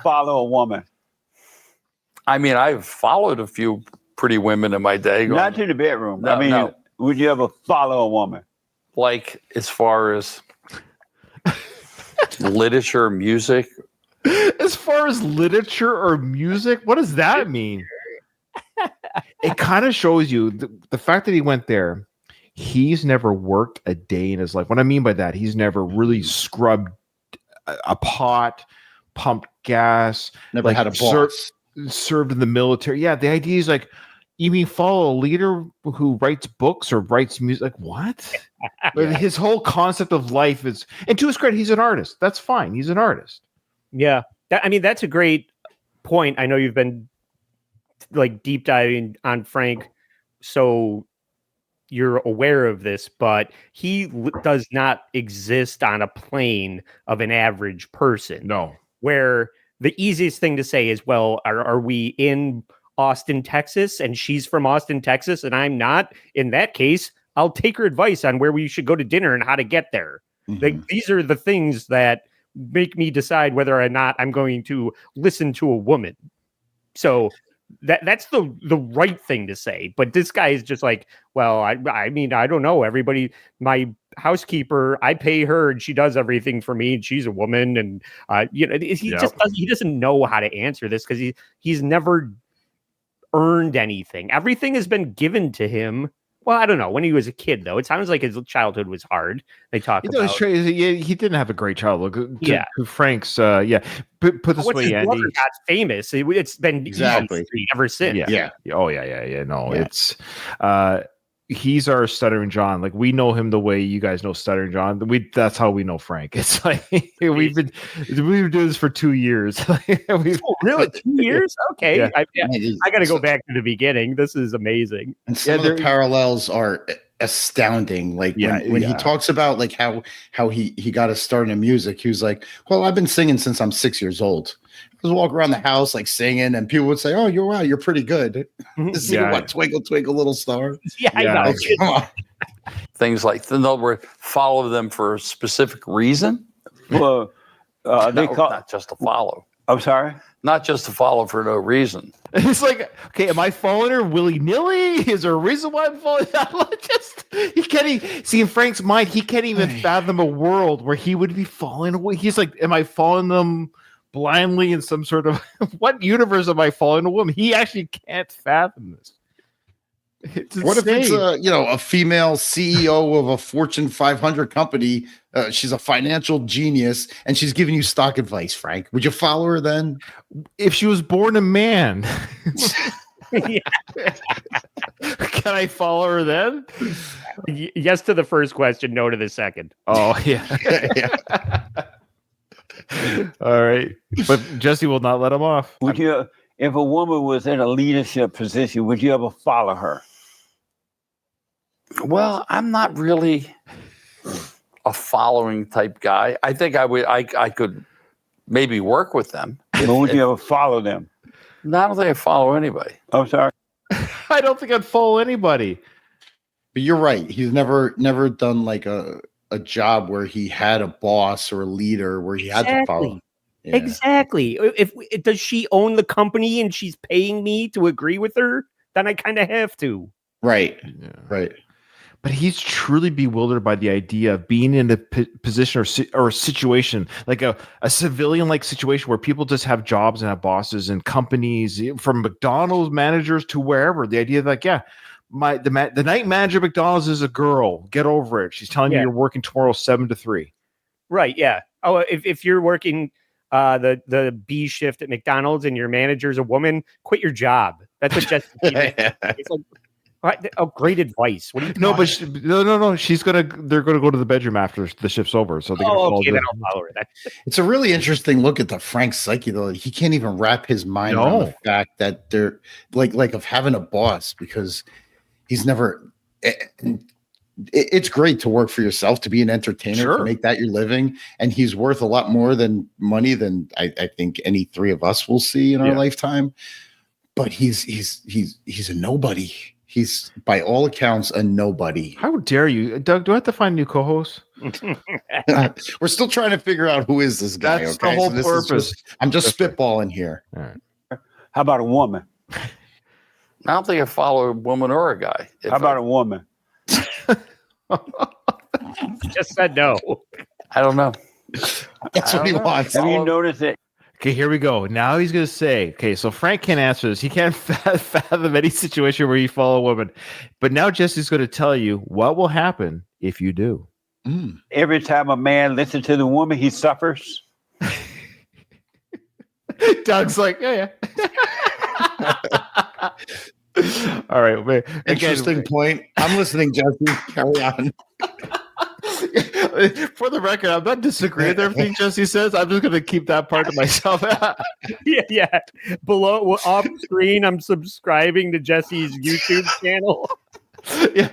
Follow a woman. I mean, I've followed a few pretty women in my day. Not to the bedroom. No, no. Would you ever follow a woman? Like as far as literature, music. As far as literature or music, what does that mean? It kind of shows you the fact that he went there. He's never worked a day in his life. What I mean by that, he's never really scrubbed a pot, pumped gas, never had a boss, served in the military. Yeah, the idea is like, you mean follow a leader who writes books or writes music? Like what? Yeah. His whole concept of life is, and to his credit, he's an artist. That's fine. He's an artist. Yeah, that's a great point. I know you've been like deep diving on Frank, so you're aware of this, but he does not exist on a plane of an average person. No, where the easiest thing to say is, well, are we in Austin, Texas, and she's from Austin, Texas, and I'm not? In that case, I'll take her advice on where we should go to dinner and how to get there. Mm-hmm. Like, these are the things that make me decide whether or not I'm going to listen to a woman. So that's the right thing to say. But this guy is just like, well, I mean, I don't know. Everybody, my housekeeper, I pay her and she does everything for me, and she's a woman, and he doesn't know how to answer this because he's never earned anything. Everything has been given to him. Well, I don't know. When he was a kid, though, it sounds like his childhood was hard. They talk about. He didn't have a great childhood. Frank's. Put this way, his Andy. brother got famous. It's been easy ever since. Yeah. Oh yeah. No, it's. He's our Stuttering John. Like, we know him the way you guys know Stuttering John. That's how we know Frank. It's like we've been doing this for 2 years. Really, 2 years? Okay, yeah. I got to go back to the beginning. This is amazing. And some of the parallels are astounding. Like when he talks about like how he got to start in music, he was like, "Well, I've been singing since I'm 6 years old. I was walking around the house like singing, and people would say, "Oh, you're pretty good." What, Twinkle Twinkle Little Star? Yeah, I know. Come on. Things like, in other words, follow them for a specific reason. Well, not just to follow. I'm sorry? Not just to follow for no reason. It's like, okay, am I following her willy-nilly? Is there a reason why I'm following her? He can't even see, in Frank's mind, he can't even fathom a world where he would be following away. He's like, am I following them blindly in some sort of what universe am I following a woman? He actually can't fathom this. What if it's a female CEO of a Fortune 500 company? She's a financial genius, and she's giving you stock advice, Frank. Would you follow her then? If she was born a man. Can I follow her then? Yes to the first question, no to the second. Oh, yeah. All right. But Jesse will not let him off. Would you, if a woman was in a leadership position, would you ever follow her? Well, I'm not really a following type guy. I think I could maybe work with them. But would you ever follow them? No, I don't think I follow anybody. I'm sorry. I don't think I'd follow anybody. But you're right. He's never done like a job where he had a boss or a leader where he had to follow. Yeah. Exactly. If does she own the company and she's paying me to agree with her, then I kind of have to. Right. Yeah. Right. But he's truly bewildered by the idea of being in a position or a situation, like a civilian-like situation where people just have jobs and have bosses and companies, from McDonald's managers to wherever. The idea that, the night manager at McDonald's is a girl. Get over it. She's telling you you're working tomorrow 7 to 3. Right. Yeah. Oh, if you're working the B shift at McDonald's and your manager's a woman, quit your job. That's what Jesse did. It's like, great advice. What do you? No, but no. They're gonna go to the bedroom after the shift's over. So they're gonna then I'll follow her. It's a really interesting look at the Frank psyche, though. He can't even wrap his mind around the fact that they're like of having a boss, because he's never. It's great to work for yourself, to be an entertainer, to make that your living, and he's worth a lot more than money than I think any three of us will see in our lifetime. But he's a nobody. He's, by all accounts, a nobody. How dare you, Doug? Do I have to find new co-hosts? We're still trying to figure out who is this guy. That's the whole purpose. I'm just spitballing here. All right. How about a woman? I don't think I follow a woman or a guy. How about a woman? Just said no. I don't know. That's what he wants. Have you noticed it? Okay, here we go. Now he's going to say, okay, so Frank can't answer this. He can't fathom any situation where you follow a woman. But now Jesse's going to tell you what will happen if you do. Every time a man listens to the woman, he suffers. Doug's like, yeah. All right. Wait. Interesting point. I'm listening, Jesse. Carry on. For the record, I'm not disagreeing with everything Jesse says. I'm just going to keep that part to myself. Yeah. Below, off screen, I'm subscribing to Jesse's YouTube channel. Yeah,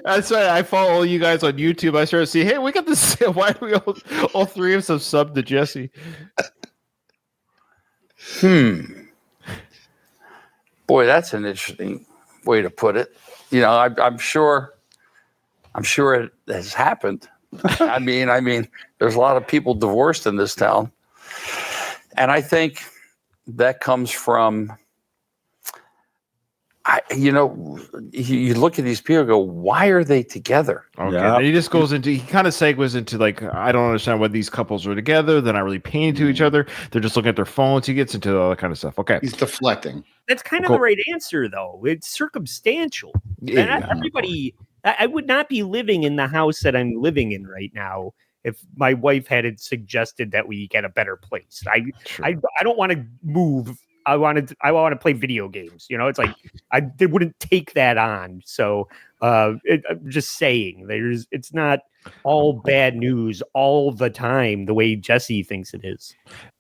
that's right. I follow you guys on YouTube. I started to see, hey, we got this. Why do we all three of us have subbed to Jesse? Boy, that's an interesting way to put it. You know, I'm sure it has happened. I mean, there's a lot of people divorced in this town, and I think that comes from, you look at these people and go, why are they together? Okay. And he just goes into, he kind of segues into like, I don't understand why these couples are together. They're not really paying to each other. They're just looking at their phones. He gets into all that kind of stuff. Okay. He's deflecting. That's kind of the right answer, though. It's circumstantial. Yeah. Everybody, I would not be living in the house that I'm living in right now if my wife had suggested that we get a better place. I don't want to move. I want to play video games. You know, it's like they wouldn't take that on. So I'm just saying, it's not all bad news all the time the way Jesse thinks it is.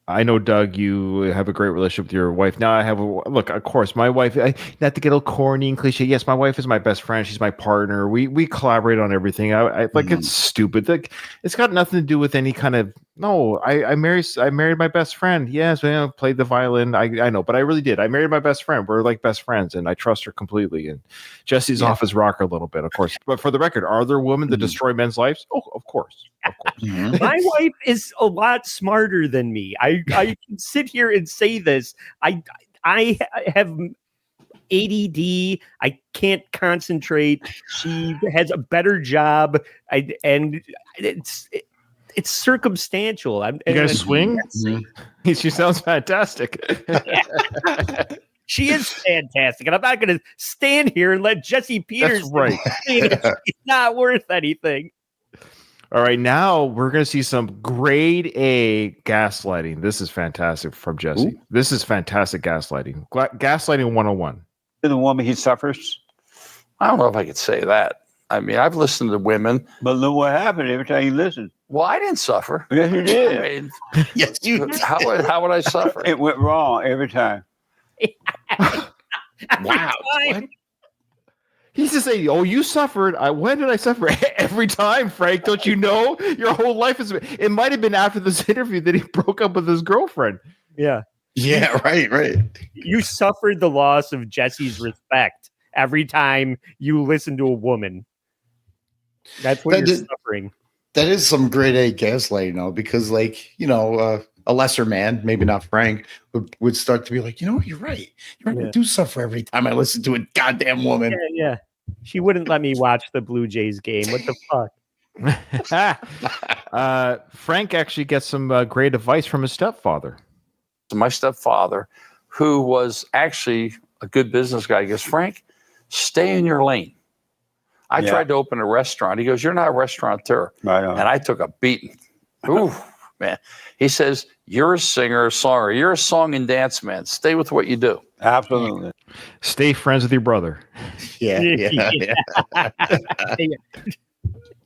I know, Doug, you have a great relationship with your wife. Now I have look, of course, my wife, not to get a corny and cliche. Yes, my wife is my best friend. She's my partner. We collaborate on everything. I like, it's stupid. Like, it's got nothing to do with any kind of, no, I married my best friend. Yes, I played the violin. I know, but I really did. I married my best friend. We're like best friends, and I trust her completely. And Jesse's off his rocker a little bit, of course. But for the record, are there women that destroy men's lives? Oh, of course. Of course. My wife is a lot smarter than me. I can sit here and say this. I have ADD. I can't concentrate. She has a better job. And it's circumstantial. You guys swing? She sounds fantastic. She is fantastic. And I'm not going to stand here and let Jesse Peterson say it's not worth anything. All right, now we're going to see some grade A gaslighting. This is fantastic from Jesse. Ooh. This is fantastic gaslighting. Gaslighting 101. the woman he suffers? I don't know if I could say that. I mean, I've listened to women. But look what happened every time you listen. Well, I didn't suffer. Yes, you did. I mean, Yes, you. how would I suffer? It went wrong every time. Wow. What? He's just saying, "Oh, you suffered. When did I suffer?" Every time, Frank. Don't you know? Your whole life is. It might have been after this interview that he broke up with his girlfriend. Yeah. Yeah, right. You suffered the loss of Jesse's respect every time you listen to a woman. That's what you're suffering. That is some grade A gaslighting, though, because, like, a lesser man, maybe not Frank, would start to be like, you're right. You're right. I do suffer every time I listen to a goddamn woman. Yeah. She wouldn't let me watch the Blue Jays game. What the fuck? Frank actually gets some great advice from his stepfather. My stepfather, who was actually a good business guy, goes, Frank, stay in your lane. I tried to open a restaurant. He goes, you're not a restaurateur. Right on. And I took a beating. Ooh, man. He says, you're a singer, a songwriter. You're a song and dance man. Stay with what you do. Absolutely. Stay friends with your brother. Yeah.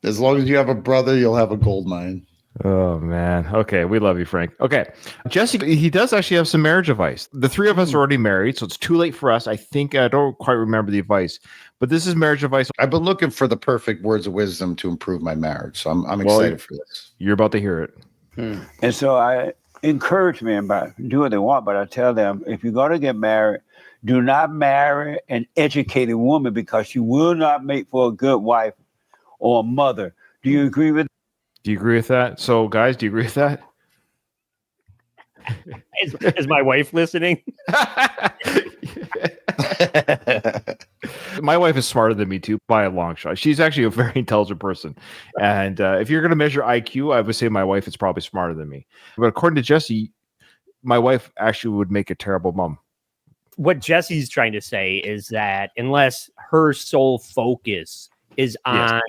As long as you have a brother, you'll have a gold mine. Oh, man. Okay. We love you, Frank. Okay. Jesse, he does actually have some marriage advice. The three of us are already married, so it's too late for us. I think I don't quite remember the advice, but this is marriage advice. I've been looking for the perfect words of wisdom to improve my marriage, so I'm excited for this. You're about to hear it. And so I encourage men about do what they want, but I tell them, if you're going to get married, do not marry an educated woman because you will not make for a good wife or a mother. Do you agree with that? Do you agree with that? So, guys, do you agree with that? Is my wife listening? My wife is smarter than me too, by a long shot. She's actually a very intelligent person. And if you're going to measure IQ, I would say my wife is probably smarter than me. But according to Jesse, my wife actually would make a terrible mom. What Jesse's trying to say is that unless her sole focus is on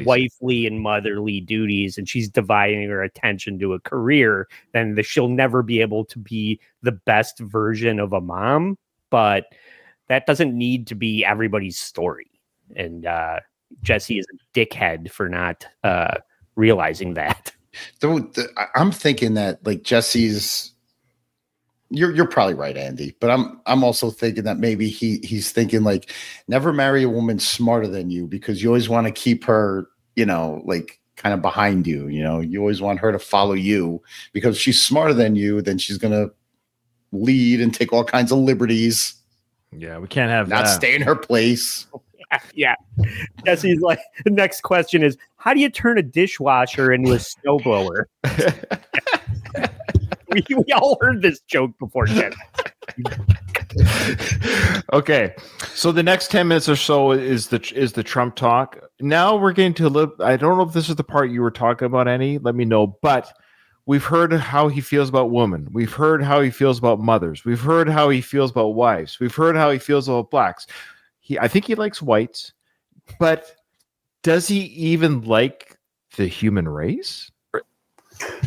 wifely and motherly duties, and she's dividing her attention to a career, then she'll never be able to be the best version of a mom. But that doesn't need to be everybody's story. And Jesse is a dickhead for not realizing that. I'm thinking that, like, Jesse's. You're probably right, Andy, but I'm also thinking that maybe he's thinking, like, never marry a woman smarter than you, because you always want to keep her, like, kind of behind you. You always want her to follow you, because if she's smarter than you, then she's gonna lead and take all kinds of liberties. Yeah, we can't have not stay in her place. Yeah. Jesse's like, the next question is, how do you turn a dishwasher into a snowblower? We all heard this joke before, Jen. Okay, so the next 10 minutes or so is the Trump talk. Now we're getting to a little. I don't know if this is the part you were talking about, Annie. Let me know. But we've heard how he feels about women. We've heard how he feels about mothers. We've heard how he feels about wives. We've heard how he feels about blacks. I think he likes whites, but does he even like the human race?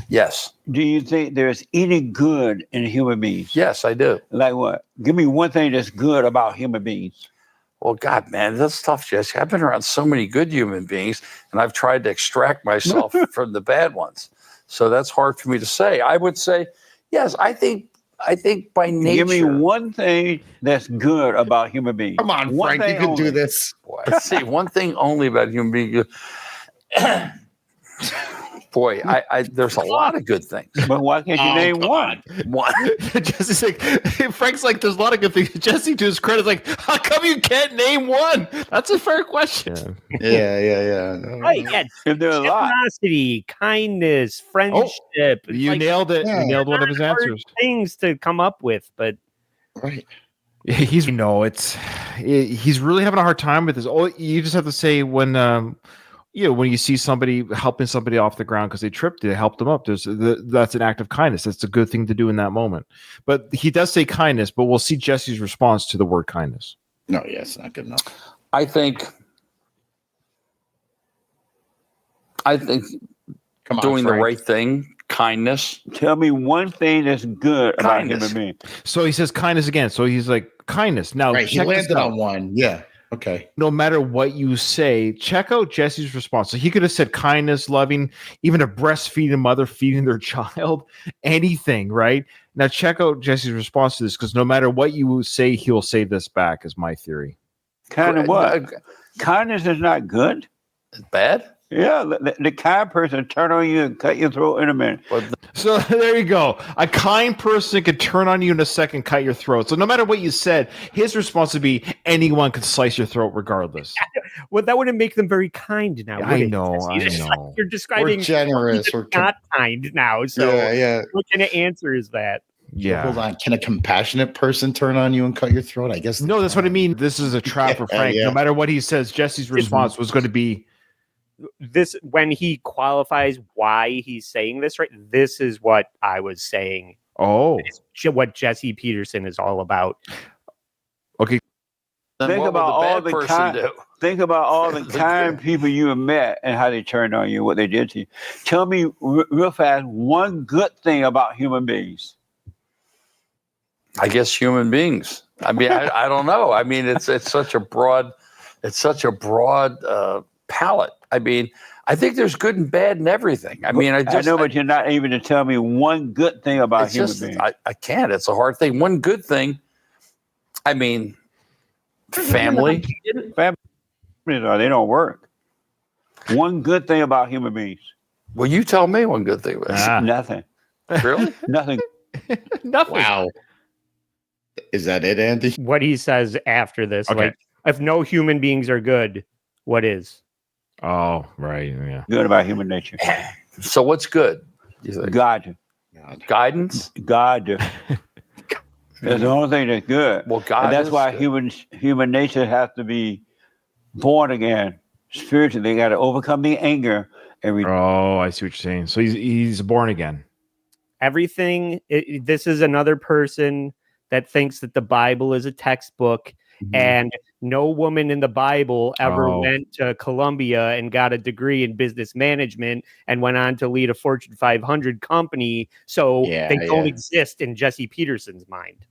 Yes. Do you think there's any good in human beings? Yes, I do. Like what? Give me one thing that's good about human beings. Well, God, man, that's tough, Jesse. I've been around so many good human beings, and I've tried to extract myself from the bad ones. So that's hard for me to say. I would say, yes, I think by nature. Give me one thing that's good about human beings. Come on, Frank, you can do this. Boy, see, one thing only about human beings. Boy, there's a lot of good things. But why can't you name one? One. Jesse's like, Frank's like, there's a lot of good things. Jesse, to his credit, is like, how come you can't name one? That's a fair question. Yeah. Right, yeah. There's a lot. Generosity, kindness, friendship. You nailed it. You nailed one of his answers. Things to come up with, but right. He's really having a hard time with this. Oh, you just have to say when when you see somebody helping somebody off the ground because they tripped, they helped them up. That's an act of kindness. That's a good thing to do in that moment. But he does say kindness, but we'll see Jesse's response to the word kindness. No, yeah, it's not good enough. I think Come on, doing Frank. the right thing, Kindness. Tell me one thing that's good about Kindness. human beings. So he says kindness again. So he's like kindness. Now Right. He check this landed out. on one. Yeah. Okay. No matter what you say, check out Jesse's response. So he could have said kindness, loving, even a breastfeeding mother feeding their child, anything, right? Now check out Jesse's response to this, because no matter what you say, he'll say this back, is my theory. Kind of what? Kindness is not good. It's bad? Yeah, the kind person turn on you and cut your throat in a minute. So there you go. A kind person could turn on you in a second, cut your throat. So no matter what you said, his response would be anyone could slice your throat regardless. Well, that wouldn't make them very kind now. I know. You're describing We're generous. We're not kind now. So yeah. what kind of answer is that? Yeah. Hold on. Can a compassionate person turn on you and cut your throat? I guess. No, that's what I mean. This is a trap for Frank. Yeah. No matter what he says, Jesse's response was going to be, This, when he qualifies why he's saying this, right? This is what I was saying. oh, It's what Jesse Peterson is all about. okay. Then Think what about will the all bad the person kind. do? Think about all the kind people you have met and how they turned on you, what they did to you. Tell me real fast one good thing about human beings. I guess human beings. I mean, I don't know. I mean, it's such a broad palette. I mean, I think there's good and bad in everything. I mean, I know, but you're not able to tell me one good thing about it's human just, beings. I can't. It's a hard thing. One good thing, I mean, family. Families they don't work. One good thing about human beings. Well, you tell me one good thing. Nothing. Really? Nothing. Nothing. Wow. Is that it, Andy? What he says after this, Okay. like, if no human beings are good, what is? Oh, right. Yeah. Good about human nature. So what's good? You think? God. Guidance? God. That's the only thing that's good. Well, God And that's is why good. human nature has to be born again. Spiritually, they got to overcome the anger. Oh, I see what you're saying. So he's born again. Everything. This is another person that thinks that the Bible is a textbook, and no woman in the Bible ever went to Columbia and got a degree in business management and went on to lead a Fortune 500 company. So they don't exist in Jesse Peterson's mind.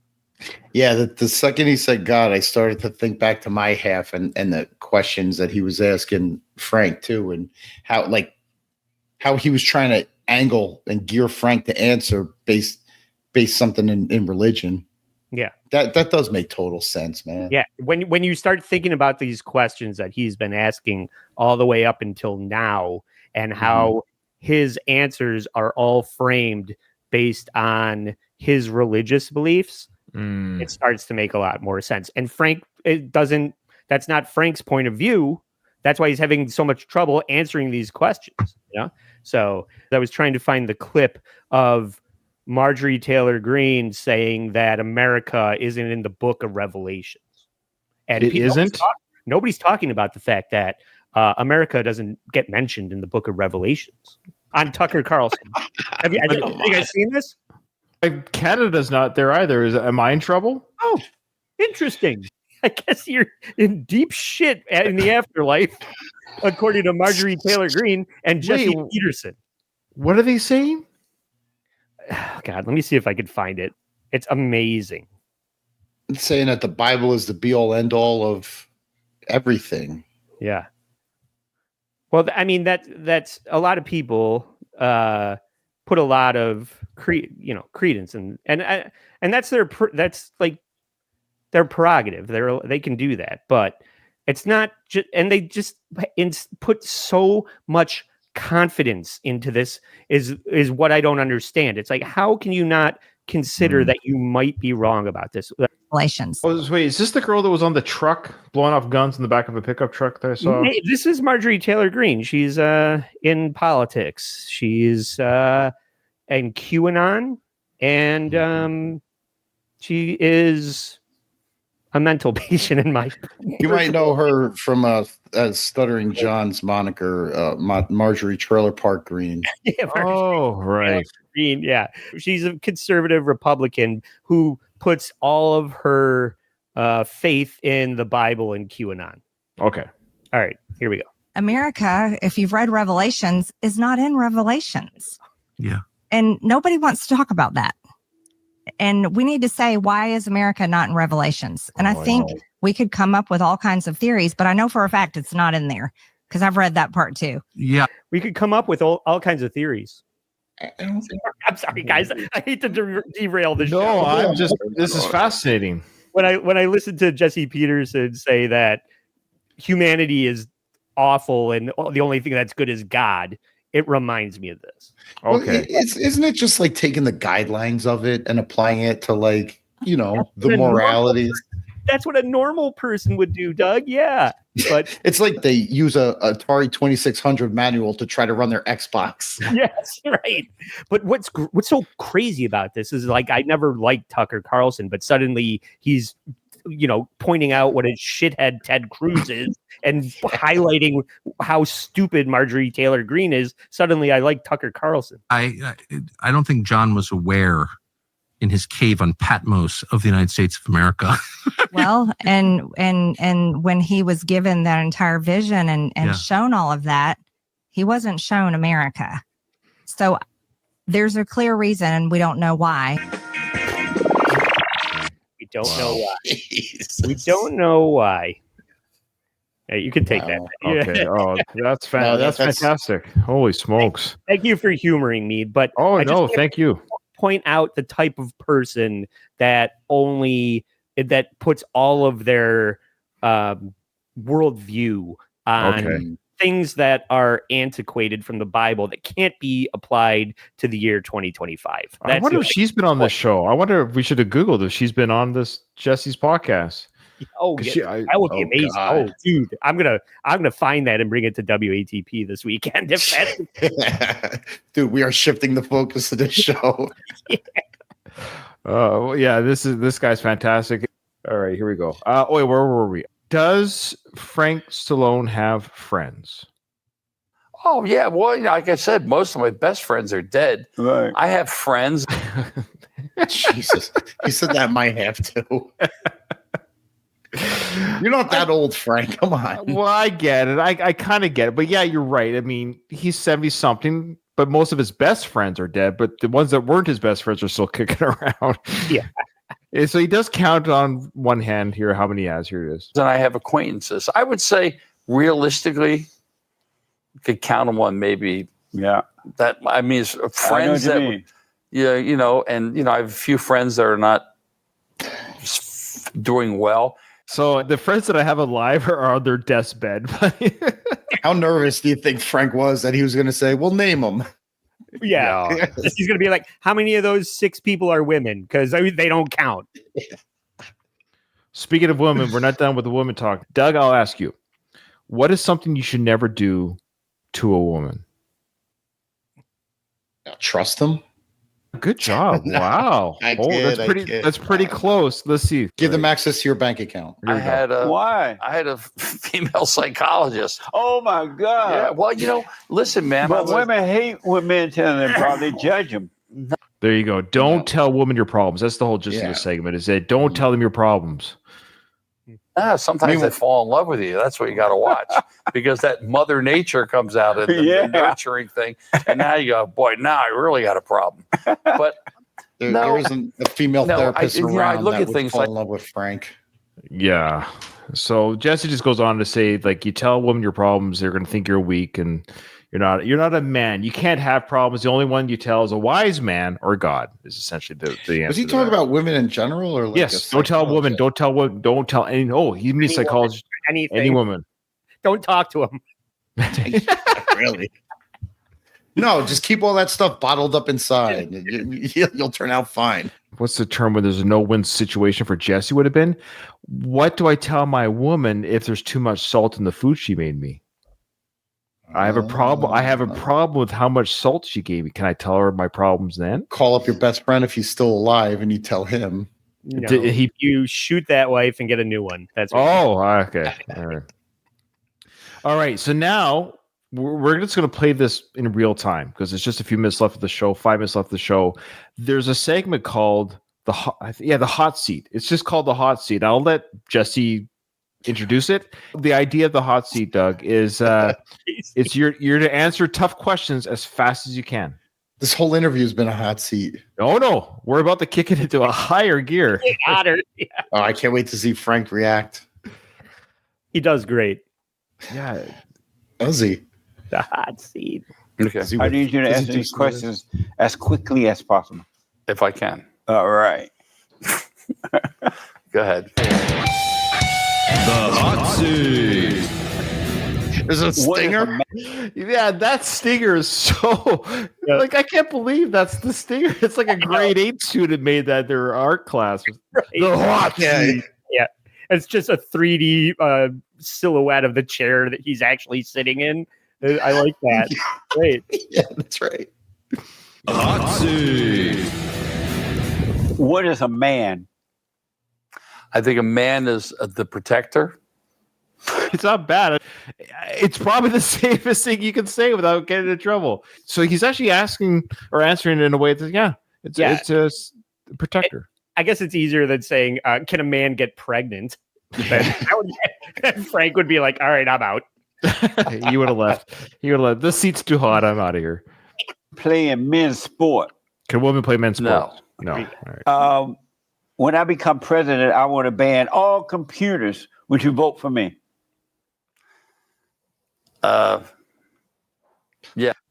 Yeah, the second he said God, I started to think back to my half and the questions that he was asking Frank too, and how he was trying to angle and gear Frank to answer based something in religion. Yeah. That does make total sense, man. Yeah. When you start thinking about these questions that he's been asking all the way up until now, and how his answers are all framed based on his religious beliefs, it starts to make a lot more sense. And Frank, that's not Frank's point of view. That's why he's having so much trouble answering these questions. Yeah. So I was trying to find the clip of Marjorie Taylor Greene saying that America isn't in the book of Revelations. And it isn't? Nobody's talking about the fact that America doesn't get mentioned in the book of Revelations on Tucker Carlson. Have you guys seen this? Canada's not there either. Am I in trouble? Oh, interesting. I guess you're in deep shit in the afterlife, according to Marjorie Taylor Greene and Jesse Peterson. What are they saying? Oh, God, let me see if I can find it. It's amazing. It's saying that the Bible is the be all end all of everything. Yeah. Well, I mean, that's a lot of people put a lot of credence and that's their prerogative. They can do that, but it's not just, and they just put so much confidence into this is what I don't understand. It's like, how can you not consider that you might be wrong about this? Relations. Oh, wait, is this the girl that was on the truck blowing off guns in the back of a pickup truck that I saw? Hey, this is Marjorie Taylor Greene. She's in politics. She's in QAnon, and she is a mental patient in my. You might know her from as Stuttering John's moniker, Marjorie Trailer Park Green. Oh, right. Green, yeah. She's a conservative Republican who puts all of her faith in the Bible and QAnon. Okay. All right, here we go. America, if you've read Revelations, is not in Revelations. Yeah. And nobody wants to talk about that. And we need to say, why is America not in Revelations? And I think we could come up with all kinds of theories, but I know for a fact it's not in there because I've read that part too. Yeah. We could come up with all kinds of theories. I don't think. I'm sorry, guys. I hate to derail the show. No, I'm just, this is fascinating. When I listened to Jesse Peterson say that humanity is awful and the only thing that's good is God, it reminds me of this. Okay. Well, isn't it just like taking the guidelines of it and applying it to like, the moralities? That's what a normal person would do, Doug. Yeah. But it's like they use a Atari 2600 manual to try to run their Xbox. Yes, right. But what's so crazy about this is like I never liked Tucker Carlson, but suddenly he's pointing out what a shithead Ted Cruz is and highlighting how stupid Marjorie Taylor Greene is. Suddenly I like Tucker Carlson. I don't think John was aware in his cave on Patmos of the United States of America. Well, and when he was given that entire vision and shown all of that, he wasn't shown America. So there's a clear reason, and we don't know why. We don't know why. Jesus. We don't know why. Yeah, you can take that. Okay. Oh, that's fantastic. Holy smokes. Thank you for humoring me. But thank you. Point out the type of person that puts all of their worldview on things that are antiquated from the Bible that can't be applied to the year 2025. I wonder if she's been on this show. I wonder if we should have Googled if she's been on this Jesse's podcast. Oh, that would be amazing. God. Oh, dude, I'm gonna find that and bring it to WATP this weekend. Dude, we are shifting the focus of this show. This guy's fantastic. All right, here we go. Wait, where were we? Does Frank Stallone have friends? Oh yeah, well, like I said, most of my best friends are dead. Right. I have friends. Jesus, he said that might have to. You're not that old, Frank. Come on. Well, I get it. I kind of get it. But yeah, you're right. I mean, he's 70-something, but most of his best friends are dead. But the ones that weren't his best friends are still kicking around. Yeah. So he does count on one hand here how many he has. Here it is. And I have acquaintances. I would say realistically, could count them on maybe. Yeah. That I mean, it's friends that. I have a few friends that are not doing well. So the friends that I have alive are on their deathbed. How nervous do you think Frank was that he was going to say, "Well, name them"? Yeah, he's going to be like, "How many of those 6 people are women? Because they don't count." Speaking of women, we're not done with the woman talk. Doug, I'll ask you, what is something you should never do to a woman? Trust them. Good job! Wow, that's pretty close. Let's see. Give them access to your bank account. Why? I had a female psychologist. Oh my God! Yeah, well, listen, man. But women hate when men tell them probably judge them. There you go. Don't tell women your problems. That's the whole gist of the segment. Is that don't tell them your problems. Sometimes they fall in love with you. That's what you got to watch because that Mother Nature comes out in the nurturing thing, and now you go, boy, now I really got a problem. But there isn't a female therapist around I look that at would things fall like in love with Frank. Yeah. So Jesse just goes on to say, like, you tell a woman your problems, they're going to think you're weak, and you're not a man. You can't have problems. The only one you tell is a wise man or God. Is essentially the answer. Was he talking about women in general, or like yes? Don't tell women. Don't tell any. Oh, he means psychologist. Any woman. Don't talk to him. Really? No, just keep all that stuff bottled up inside. You'll turn out fine. What's the term when there's a no-win situation for Jesse would have been? What do I tell my woman if there's too much salt in the food she made me? I have a problem. I have a problem with how much salt she gave me. Can I tell her my problems then? Call up your best friend if he's still alive, and you tell him. No, you shoot that wife and get a new one. That's okay. All right. So now we're just going to play this in real time because it's just a few minutes left of the show. 5 minutes left of the show. There's a segment called the hot seat. It's just called the hot seat. I'll let Jesse introduce it. The idea of the hot seat, Doug, is it's you're to answer tough questions as fast as you can. This whole interview has been a hot seat. Oh no, we're about to kick it into a higher gear. Hotter. Yeah. Oh, I can't wait to see Frank react. He does great. Yeah. Does he? The hot seat. Okay, I need you to answer these questions as quickly as possible. if I can. All right. Go ahead. Is it a What is stinger? Yeah, that stinger is so like I can't believe that's the stinger. It's like a grade 8 student made that their art class. Right. The hot Yeah. seat. It's just a 3D silhouette of the chair that he's actually sitting in. I like that. Great. Yeah, that's right. What is a man? I think a man is the protector. It's not bad. It's probably the safest thing you can say without getting in trouble. So he's actually asking or answering in a way that, it's a protector. I guess it's easier than saying, can a man get pregnant? Then Frank would be like, all right, I'm out. You would have left. You would have left. This seat's too hot. I'm out of here. Playing men's sport. Can women play men's No. sports? No. All right. When I become president, I want to ban all computers. Would you vote for me? Yeah.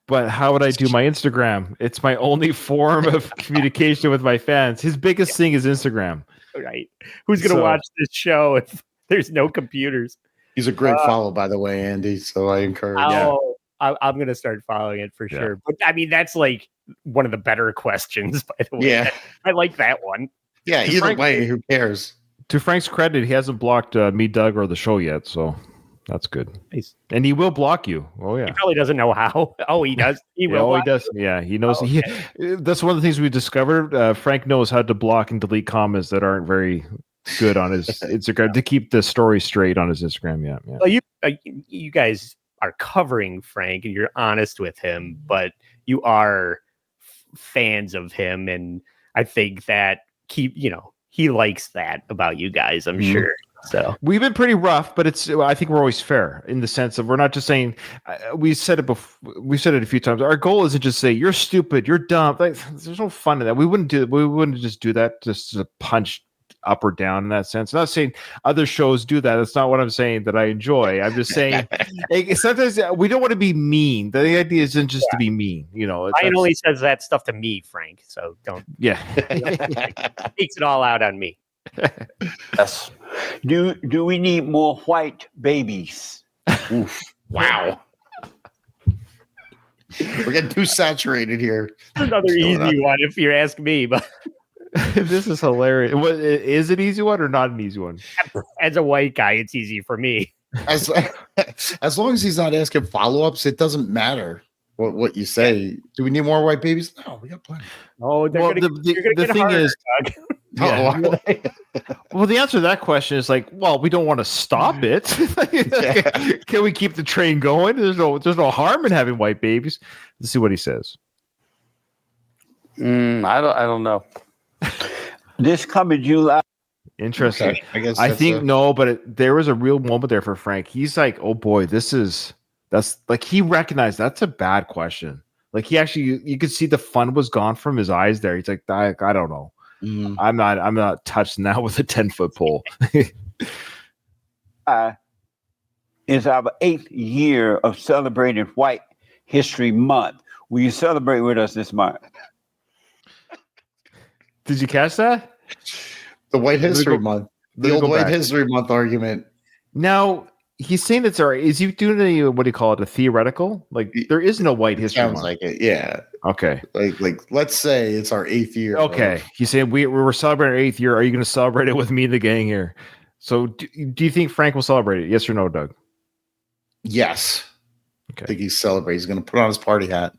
But how would I do my Instagram? It's my only form of communication with my fans. His biggest thing is Instagram. Right. Who's going to watch this show if there's no computers? He's a great follow, by the way, Andy. So I encourage. I'm going to start following it for sure. But I mean, that's like one of the better questions, by the way. Yeah. I like that one. Yeah, either way, who cares? To Frank's credit, he hasn't blocked me, Doug, or the show yet, so that's good. Nice. And he will block you. Oh yeah. He probably doesn't know how. Oh, he does. He will. He does. Yeah, he knows. Oh, okay. That's one of the things we discovered. Frank knows how to block and delete comments that aren't very good on his Instagram to keep the story straight on his Instagram. Yeah. Well, you guys are covering Frank and you're honest with him, but you are fans of him, and I think that he likes that about you guys. I'm sure. So we've been pretty rough, but I think we're always fair in the sense of we're not just saying. We said it before. We said it a few times. Our goal isn't just say you're stupid, you're dumb. Like, there's no fun in that. We wouldn't just do that just to punch up or down in that sense. I'm not saying other shows do that. That's not what I'm saying that I enjoy. I'm just saying sometimes we don't want to be mean. The idea isn't just to be mean. Ryan only says that stuff to me, Frank. So don't. Yeah, takes it all out on me. Yes. Do we need more white babies? Oof. Wow. We're getting too saturated here. Another easy one, if you ask me. But this is hilarious. Is it an easy one or not an easy one? As a white guy, it's easy for me. As long as he's not asking follow-ups, it doesn't matter what you say. Do we need more white babies? No, we got plenty. Oh, the thing is, well, the answer to that question is like, well, we don't want to stop it. Can we keep the train going? There's no harm in having white babies. Let's see what he says. I don't know. This coming July. Interesting. Okay, I guess I think no, but there was a real moment there for Frank. He's like, oh boy, that's like he recognized that's a bad question. Like he actually, you could see the fun was gone from his eyes there. He's like, I don't know. I'm not touching that with a 10-foot pole. It's our 8th year of celebrating White History Month. Will you celebrate with us this month? Did you catch that? The White History Month. The old White History Month argument. Now, he's saying that's all right. Is he doing what do you call it? A theoretical? Like there is no White History Sounds Month. like it. Yeah. Okay. Like let's say it's our 8th year. Okay. He's saying we were celebrating our 8th year. Are you going to celebrate it with me and the gang here? So do you think Frank will celebrate it? Yes or no, Doug? Yes. Okay. I think he's celebrating. He's going to put on his party hat.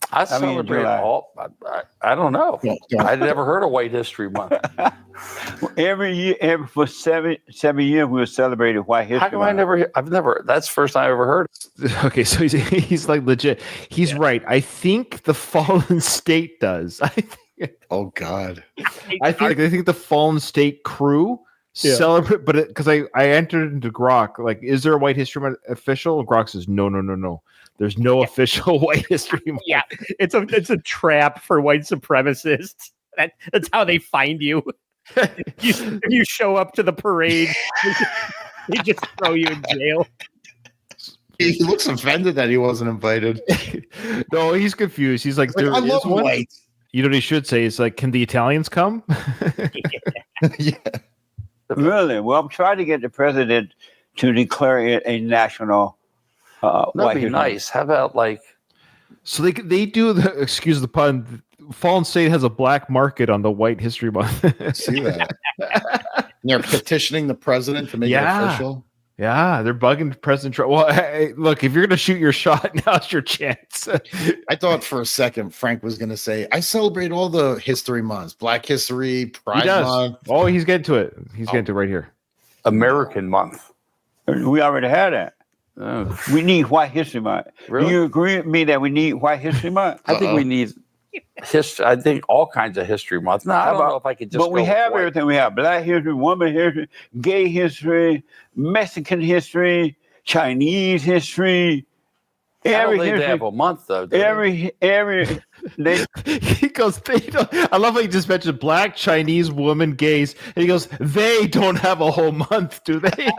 I celebrate all. I don't know. I'd never heard of White History Month. Every year, for seven years, we were celebrating White History Month. How come I've never, that's the first time I ever heard. Okay, so he's like legit. He's right. I think the Fallen State does. Oh God. I think the Fallen State crew celebrate, but because I entered into Grok, like, is there a White History Month official? And Grok says no. There's no official White History Month. Yeah, it's a trap for white supremacists. That's how they find you. If you show up to the parade, they just throw you in jail. He looks offended that he wasn't invited. No, he's confused. He's like, there I is love one. white. You know what he should say? It's like, can the Italians come? Yeah. Really? Well, I'm trying to get the president to declare it a national. That'd White be History nice. How about like So they do the, excuse the pun, Fallen State has a black market on the White History Month. See that? They're petitioning the president to make it official. Yeah, they're bugging President Trump. Well, hey, look, if you're going to shoot your shot, now's your chance. I thought for a second Frank was going to say, I celebrate all the history months, Black History, Pride Month. Oh, he's getting to it. He's getting to it right here. American month? We already had that. Oh, We need White History Month. Really? Do you agree with me that we need White History Month? I think we need history. I think all kinds of history month. No, I don't know if I could just. But we go have with white. everything. We have Black history, woman history, gay history, Mexican history, Chinese history. I don't Every think they history. have a month though. do they? Every they, He goes, they don't, I love how he just mentioned black, Chinese, woman, gays. And he goes, they don't have a whole month, do they?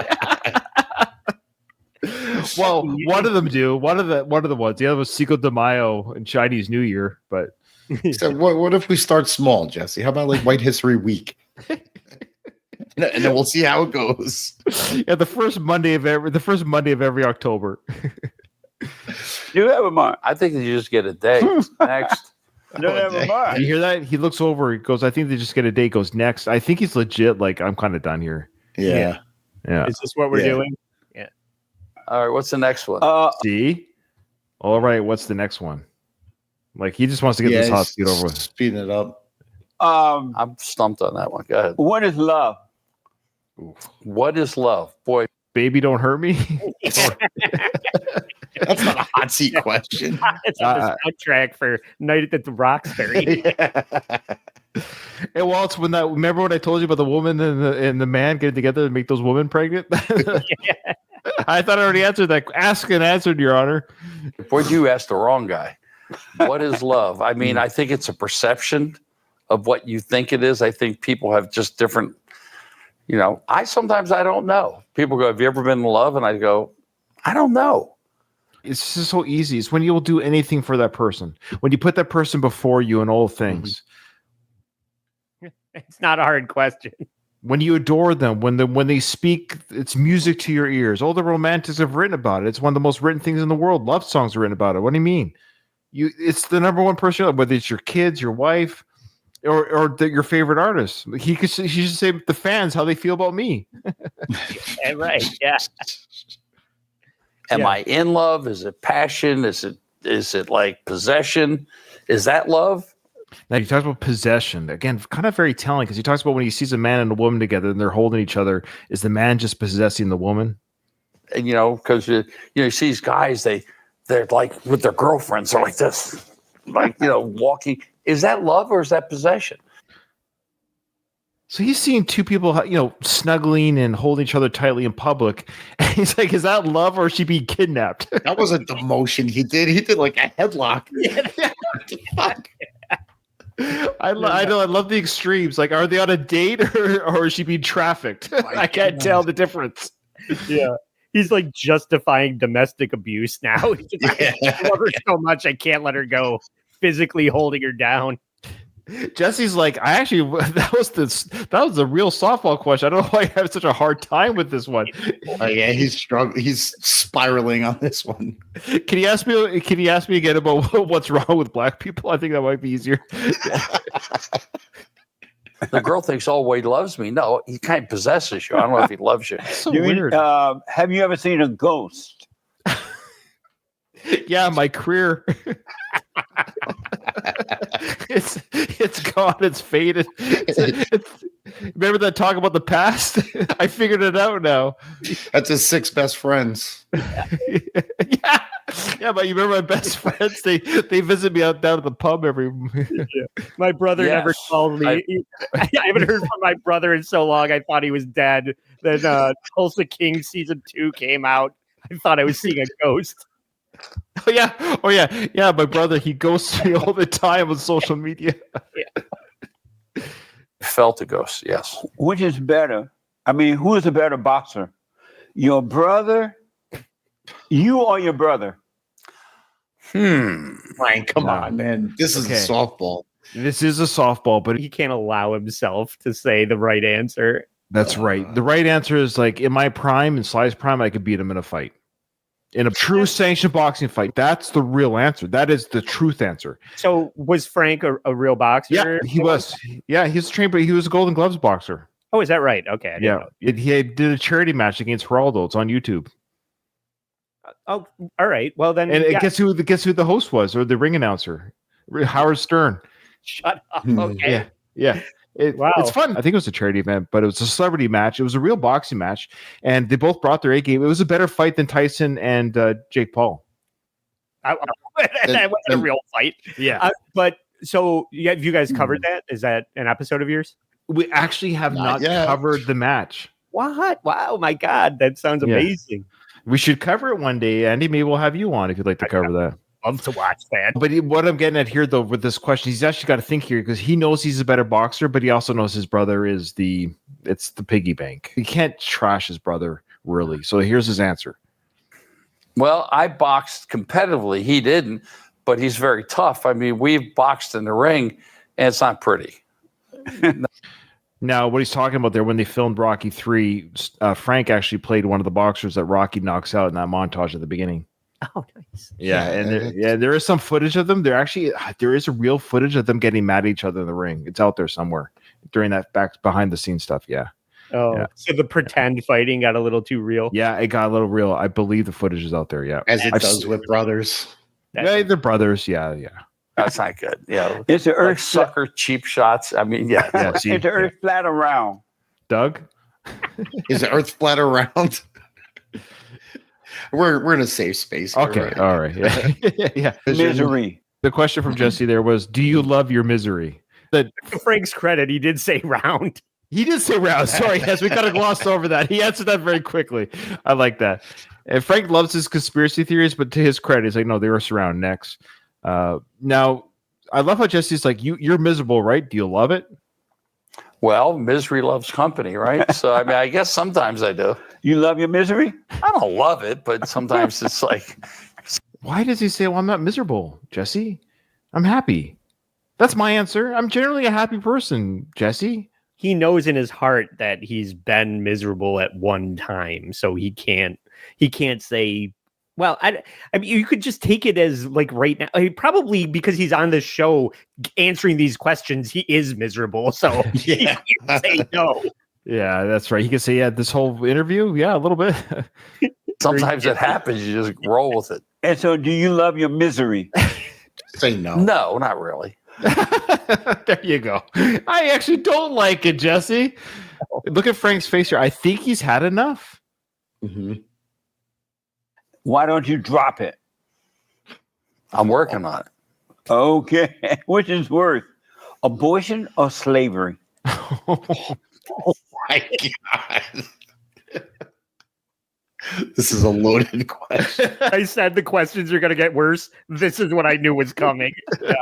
Well, one of them do. One of the ones. The other was Cinco de Mayo and Chinese New Year. But So what if we start small, Jesse? How about like White History Week? And then we'll see how it goes. yeah, the first Monday of every October. you have a month. I think you just get a day. Next. You have a You month. hear that? He looks over. He goes, I think they just get a date. Goes next. I think he's legit. Like, I'm kind of done here. Yeah. Yeah. Is this what we're Yeah. doing? All right. What's the next one? See? All right. What's the next one? Like, he just wants to get this hot seat over with. Speeding it up. I'm stumped on that one. Go ahead. What is love? What is love? Boy, Baby, don't hurt me. That's not a hot seat question. It's on the soundtrack for Night at the Roxbury. And well, it's when that. Remember when I told you about the woman and the man getting together to make those women pregnant? I thought I already answered that. Asked and answered, Your Honor. boy, you asked the wrong guy. What is love? I mean, I think it's a perception of what you think it is. I think people have just different. Sometimes I don't know. People go, "Have you ever been in love?" And I go, "I don't know." It's just so easy. It's when you will do anything for that person. When you put that person before you in all things. It's not a hard question. When you adore them, when they speak, it's music to your ears. All the romantics have written about it. It's one of the most written things in the world. Love songs are written about it. What do you mean? It's the number one person, whether it's your kids, your wife, or your favorite artist. He should say the fans how they feel about me. Right? Yeah. Am I in love? Is it passion? Is it like possession? Is that love? Now he talks about possession again, kind of very telling because he talks about when he sees a man and a woman together and they're holding each other. Is the man just possessing the woman? And because you see these guys, they're like with their girlfriends, they're like this, like walking. Is that love or is that possession? So he's seeing two people, snuggling and holding each other tightly in public. And he's like, is that love or is she being kidnapped? That wasn't the motion he did. He did like a headlock. Fuck. I love the extremes. Like, are they on a date or is she being trafficked? I can't tell the difference. Yeah. He's like justifying domestic abuse now. He's just like, I love her so much, I can't let her go. Physically holding her down. Jesse's like, that was the real softball question. I don't know why I have such a hard time with this one. Oh, yeah, he's struggling. He's spiraling on this one. Can you ask me again about what's wrong with black people? I think that might be easier. The girl thinks, oh, well, he loves me. No, he kind of possesses you. I don't know if he loves you. So weird. Have you ever seen a ghost? Yeah, my career. It's gone. It's faded. Remember that talk about the past? I figured it out now. That's his 6 best friends. Yeah, but you remember my best friends? They visit me out down at the pub every. My brother never called me. I haven't heard from my brother in so long. I thought he was dead. Then Tulsa King season 2 came out. I thought I was seeing a ghost. Oh yeah. My brother, he ghosts me all the time on social media. Felt a ghost, yes. Which is better? I mean, who is a better boxer? Your brother, you or your brother? Frank, come on, man. This is a softball. This is a softball, but He can't allow himself to say the right answer. that's right. The right answer is like in my prime, in Sly's prime, I could beat him in a fight. In a true sanctioned boxing fight. That's the real answer. That is the truth answer. So was Frank a real boxer? Yeah, he was. Yeah, he was trained, but he was a Golden Gloves boxer. Oh, is that right? Okay. I didn't know. He did a charity match against Geraldo. It's on YouTube. Oh, all right. Well, then. And guess who the host was, or the ring announcer? Howard Stern. Shut up. Okay. Yeah. It's fun. I think it was a charity event, but it was a celebrity match. It was a real boxing match, and they both brought their A game. It was a better fight than Tyson and Jake Paul. That wasn't a real fight. Yeah. But so have you guys covered that? Is that an episode of yours? We actually have not covered the match. What? Wow, my God. That sounds amazing. We should cover it one day, Andy. Maybe we'll have you on if you'd like to cover that. Love to watch that. But what I'm getting at here, though, with this question, he's actually got to think here because he knows he's a better boxer, but he also knows his brother is the piggy bank. He can't trash his brother, really. So here's his answer. Well, I boxed competitively. He didn't, but he's very tough. I mean, we've boxed in the ring, and it's not pretty. Now, what he's talking about there, when they filmed Rocky 3, Frank actually played one of the boxers that Rocky knocks out in that montage at the beginning. Oh, nice. Yeah, and there is some footage of them. There is a real footage of them getting mad at each other in the ring. It's out there somewhere during that back behind the scenes stuff. Yeah. Oh, yeah. So the pretend fighting got a little too real. Yeah, it got a little real. I believe the footage is out there. Yeah, as it does with brothers. Yeah, they're brothers. Yeah. That's not good. Yeah, it's the earth sucker cheap shots. I mean, is the earth flat around? Doug, is the earth flat around? We're in a safe space. Here, okay, right? All right. Yeah. Misery. The question from Jesse there was, do you love your misery? To Frank's credit, he did say round. He did say round. Sorry, yes, we kind of glossed over that. He answered that very quickly. I like that. And Frank loves his conspiracy theories, but to his credit, he's like, no, they were surround necks. Now, I love how Jesse's like, you're miserable, right? Do you love it? Well, misery loves company, right? So, I mean, I guess sometimes I do. You love your misery? I don't love it, but sometimes it's like. Why does he say, well, I'm not miserable, Jesse? I'm happy. That's my answer. I'm generally a happy person, Jesse. He knows in his heart that he's been miserable at one time, so he can't say, well, I mean, you could just take it as like right now. I mean, probably because he's on the show answering these questions, he is miserable. So he can't say no. Yeah, that's right. He can say, yeah, this whole interview, yeah, a little bit. Sometimes it happens. You just roll with it. And so, do you love your misery? Say no. No, not really. There you go. I actually don't like it, Jesse. Look at Frank's face here. I think he's had enough. Mm-hmm. Why don't you drop it? I'm working on it. Okay. Which is worse, abortion or slavery? Oh my God. This is a loaded question. I said the questions are going to get worse. This is what I knew was coming. Yeah.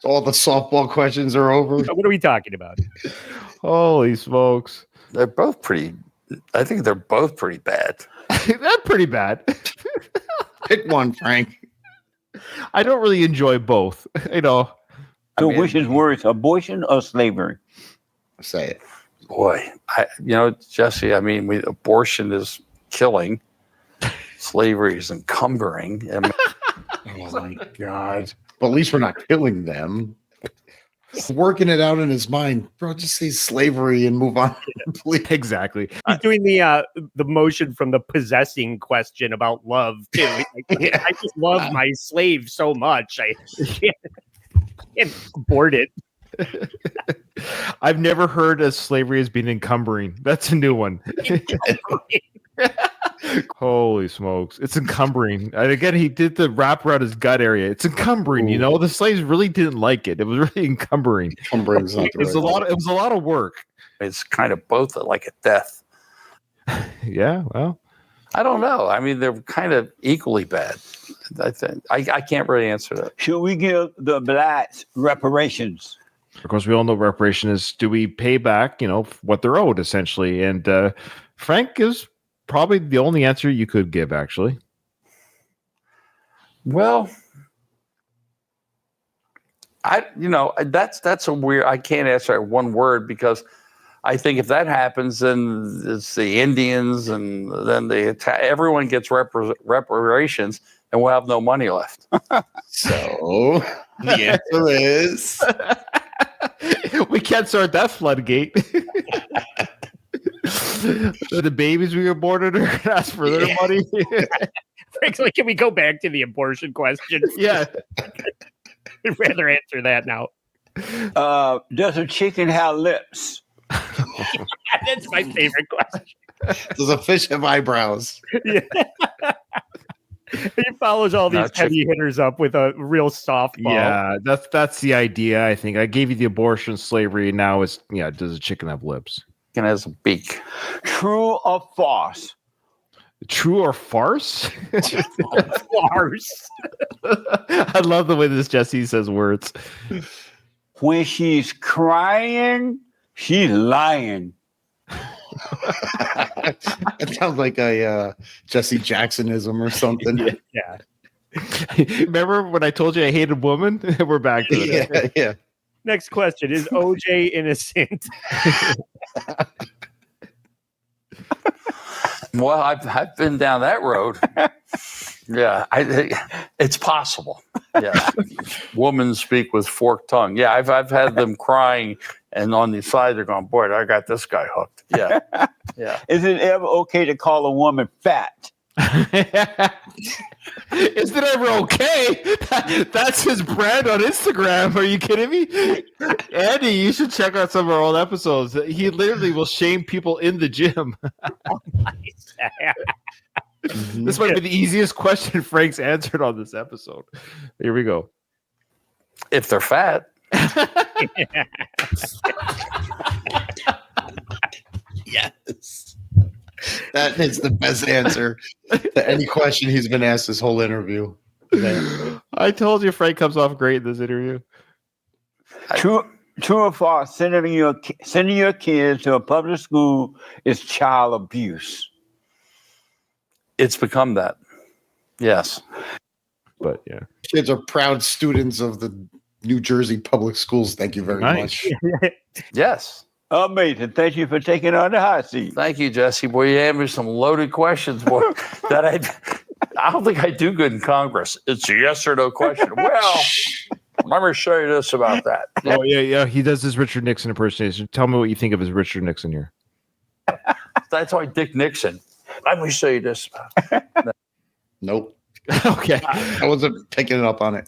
All the softball questions are over. What are we talking about? Holy smokes. They're both pretty. I think they're both pretty bad. That's pretty bad. Pick one, Frank. I don't really enjoy both. So which is worse, abortion or slavery? Say it. Boy, Jesse, I mean, abortion is killing. Slavery is encumbering. I mean, oh, my God. But at least we're not killing them. Working it out in his mind. Bro, just say slavery and move on. Exactly. He's doing the motion from the possessing question about love, too. Like, I just love my slave so much. I can't abort it. I've never heard of slavery as being encumbering. That's a new one. Holy smokes. It's encumbering. And again, he did the wrap around his gut area. It's encumbering, The slaves really didn't like it. It was really encumbering. Encumbering it was a lot of work. It's kind of both like a death. Yeah, well. I don't know. I mean, they're kind of equally bad. I can't really answer that. Should we give the blacks reparations? Of course, we all know reparation is, do we pay back, what they're owed, essentially? And Frank is probably the only answer you could give, actually. Well, that's a weird. I can't answer it one word, because I think if that happens, then it's the Indians, and then everyone gets reparations, and we'll have no money left. So the answer is we can't start that floodgate. The babies we were born under ask for their money. Frankly, can we go back to the abortion question? Yeah. I'd rather answer that now. Does a chicken have lips? That's my favorite question. does a fish have eyebrows? Yeah. He follows all these heavy hitters up with a real softball. Yeah, that's the idea. I think I gave you the abortion, slavery. Now it's does a chicken have lips? Chicken has a beak. True or false? True or farce? Farce. I love the way this Jesse says words. When she's crying, she's lying. It sounds like a Jesse Jacksonism or something. Yeah. Remember when I told you I hated women? We're back to it. Yeah. Next question. Is OJ innocent? Well, I've been down that road. Yeah, it's possible. Yeah, women speak with forked tongue. Yeah, I've had them crying, and on the side they're going, "Boy, I got this guy hooked." Yeah, yeah. Is it ever okay to call a woman fat? Is it ever okay? That's his brand on Instagram. Are you kidding me? Andy, you should check out some of our old episodes. He literally will shame people in the gym. This might be the easiest question Frank's answered on this episode. Here we go. If they're fat. Yes. That is the best answer to any question he's been asked this whole interview. I told you Frank comes off great in this interview. True or false? Sending your kids to a public school is child abuse. It's become that. Yes. But yeah. Kids are proud students of the New Jersey public schools. Thank you very much. Yes. Amazing. Thank you for taking on the hot seat. Thank you, Jesse. Boy, you asked me some loaded questions, boy. That I don't think I do good in Congress. It's a yes or no question. Well, let me show you this about that. Oh, yeah. He does his Richard Nixon impersonation. Tell me what you think of his Richard Nixon here. That's why Dick Nixon. Let me show you this. Nope. Okay. I wasn't picking up on it.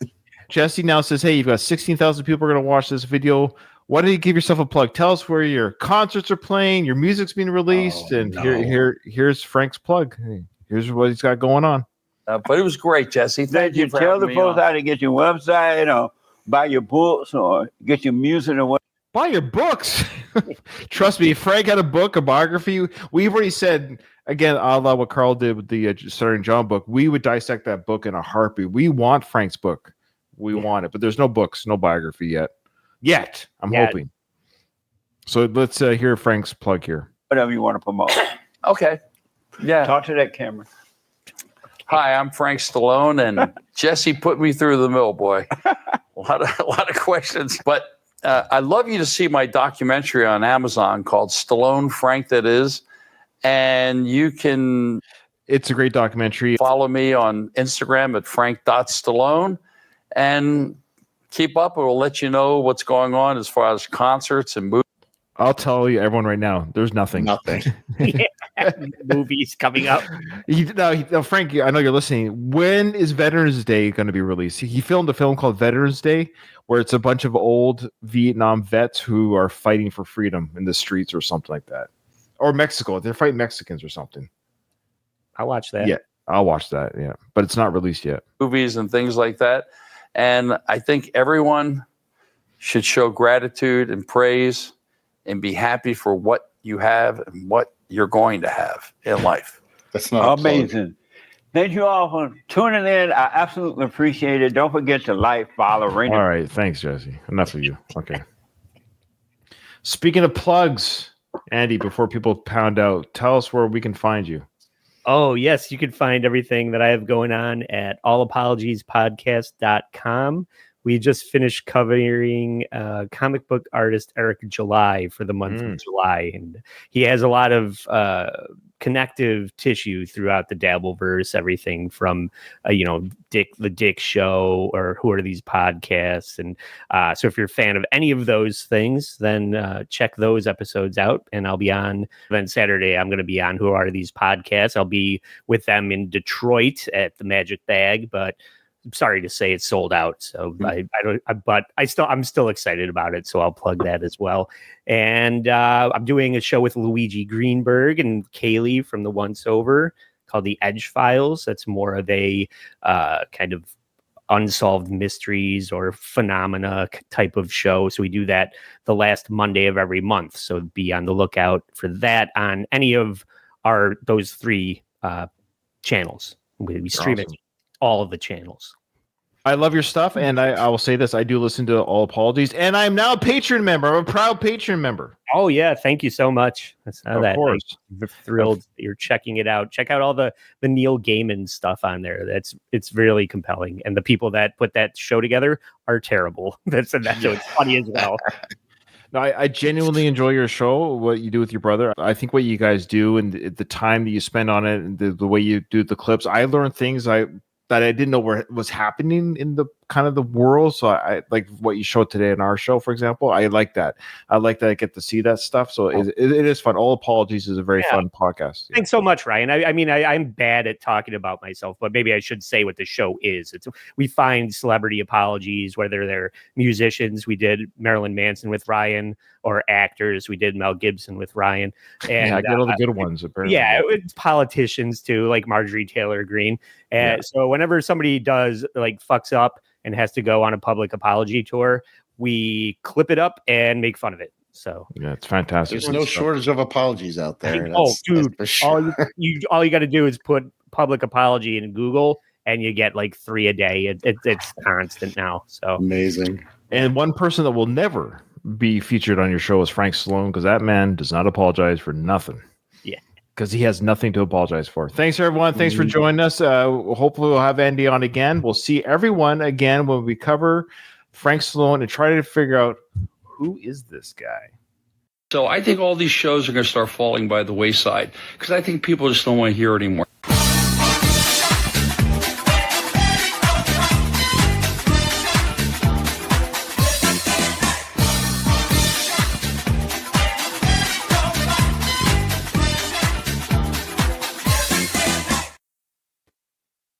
Jesse now says, hey, you've got 16,000 people are going to watch this video. Why don't you give yourself a plug? Tell us where your concerts are playing, your music's being released, here's Frank's plug. Hey, here's what he's got going on. But it was great, Jesse. Thank you for tell having the me folks on. how to get your website or buy your books or get your music or what. Buy your books. Trust me, Frank had a book, a biography. We've already said, again, a la what Carl did with the Starting John book, we would dissect that book in a heartbeat. We want Frank's book. We want it, but there's no books, no biography yet. I'm hoping. So let's hear Frank's plug here. Whatever you want to promote. Okay. Yeah. Talk to that camera. Hi, I'm Frank Stallone, and Jesse put me through the mill, boy. A lot of questions, but I'd love you to see my documentary on Amazon called Stallone, Frank That Is, and you can. It's a great documentary. Follow me on Instagram at frank.stallone, and keep up. It will let you know what's going on as far as concerts and movies. I'll tell you, everyone right now, there's nothing. Movies coming up. Frank, I know you're listening. When is Veterans Day going to be released? He filmed a film called Veterans Day, where it's a bunch of old Vietnam vets who are fighting for freedom in the streets or something like that. Or Mexico. They're fighting Mexicans or something. I'll watch that. Yeah, I'll watch that. Yeah, but it's not released yet. Movies and things like that. And I think everyone should show gratitude and praise and be happy for what you have and what you're going to have in life. That's not amazing. Thank you all for tuning in. I absolutely appreciate it. Don't forget to like, follow, ring. All right. Thanks, Jesse. Enough of you. Okay. Speaking of plugs, Andy, before people pound out, tell us where we can find you. Oh, yes. You can find everything that I have going on at allapologiespodcast.com. We just finished covering comic book artist Eric July for the month of July. And he has a lot of connective tissue throughout the Dabbleverse, everything from, the Dick Show or Who Are These Podcasts. And so if you're a fan of any of those things, then check those episodes out. And I'll be on, then Saturday, I'm going to be on Who Are These Podcasts. I'll be with them in Detroit at the Magic Bag, but I'm sorry to say it's sold out. So I'm still excited about it. So I'll plug that as well. And I'm doing a show with Luigi Greenberg and Kaylee from the Once Over called The Edge Files. That's more of a kind of unsolved mysteries or phenomena type of show. So we do that the last Monday of every month. So be on the lookout for that on any of those three channels. We stream it all of the channels. I love your stuff, and I will say this: I do listen to All Apologies, and I'm now a Patreon member. I'm a proud Patreon member. Oh yeah, thank you so much. Of course, I'm thrilled that you're checking it out. Check out all the Neil Gaiman stuff on there. It's really compelling, and the people that put that show together are terrible. That's so it's funny as well. No, I genuinely enjoy your show, what you do with your brother. I think what you guys do and the time that you spend on it and the way you do the clips, I learned things that I didn't know was happening in the kind of the world. So I like what you showed today in our show, for example. I like that. I like that I get to see that stuff. So it is fun. All Apologies is a very fun podcast. Thanks so much, Ryan. I mean, I'm bad at talking about myself, but maybe I should say what the show is. We find celebrity apologies, whether they're musicians. We did Marilyn Manson with Ryan, or actors. We did Mel Gibson with Ryan. And I get all the good ones. Apparently. Yeah, it's politicians too, like Marjorie Taylor Greene. And so whenever somebody does fucks up and has to go on a public apology tour, we clip it up and make fun of it. So yeah, it's fantastic. There's no shortage of apologies out there. Dude, that's sure. all you got to do is put public apology in Google, and you get 3 a day. It's constant now. So amazing. And one person that will never be featured on your show is Frank Stallone, because that man does not apologize for nothing. Yeah, because he has nothing to apologize for. Thanks, everyone. Thanks for joining us. Hopefully we'll have Andy on again. We'll see everyone again when we cover Frank Stallone and try to figure out who is this guy. So I think all these shows are going to start falling by the wayside because I think people just don't want to hear it anymore.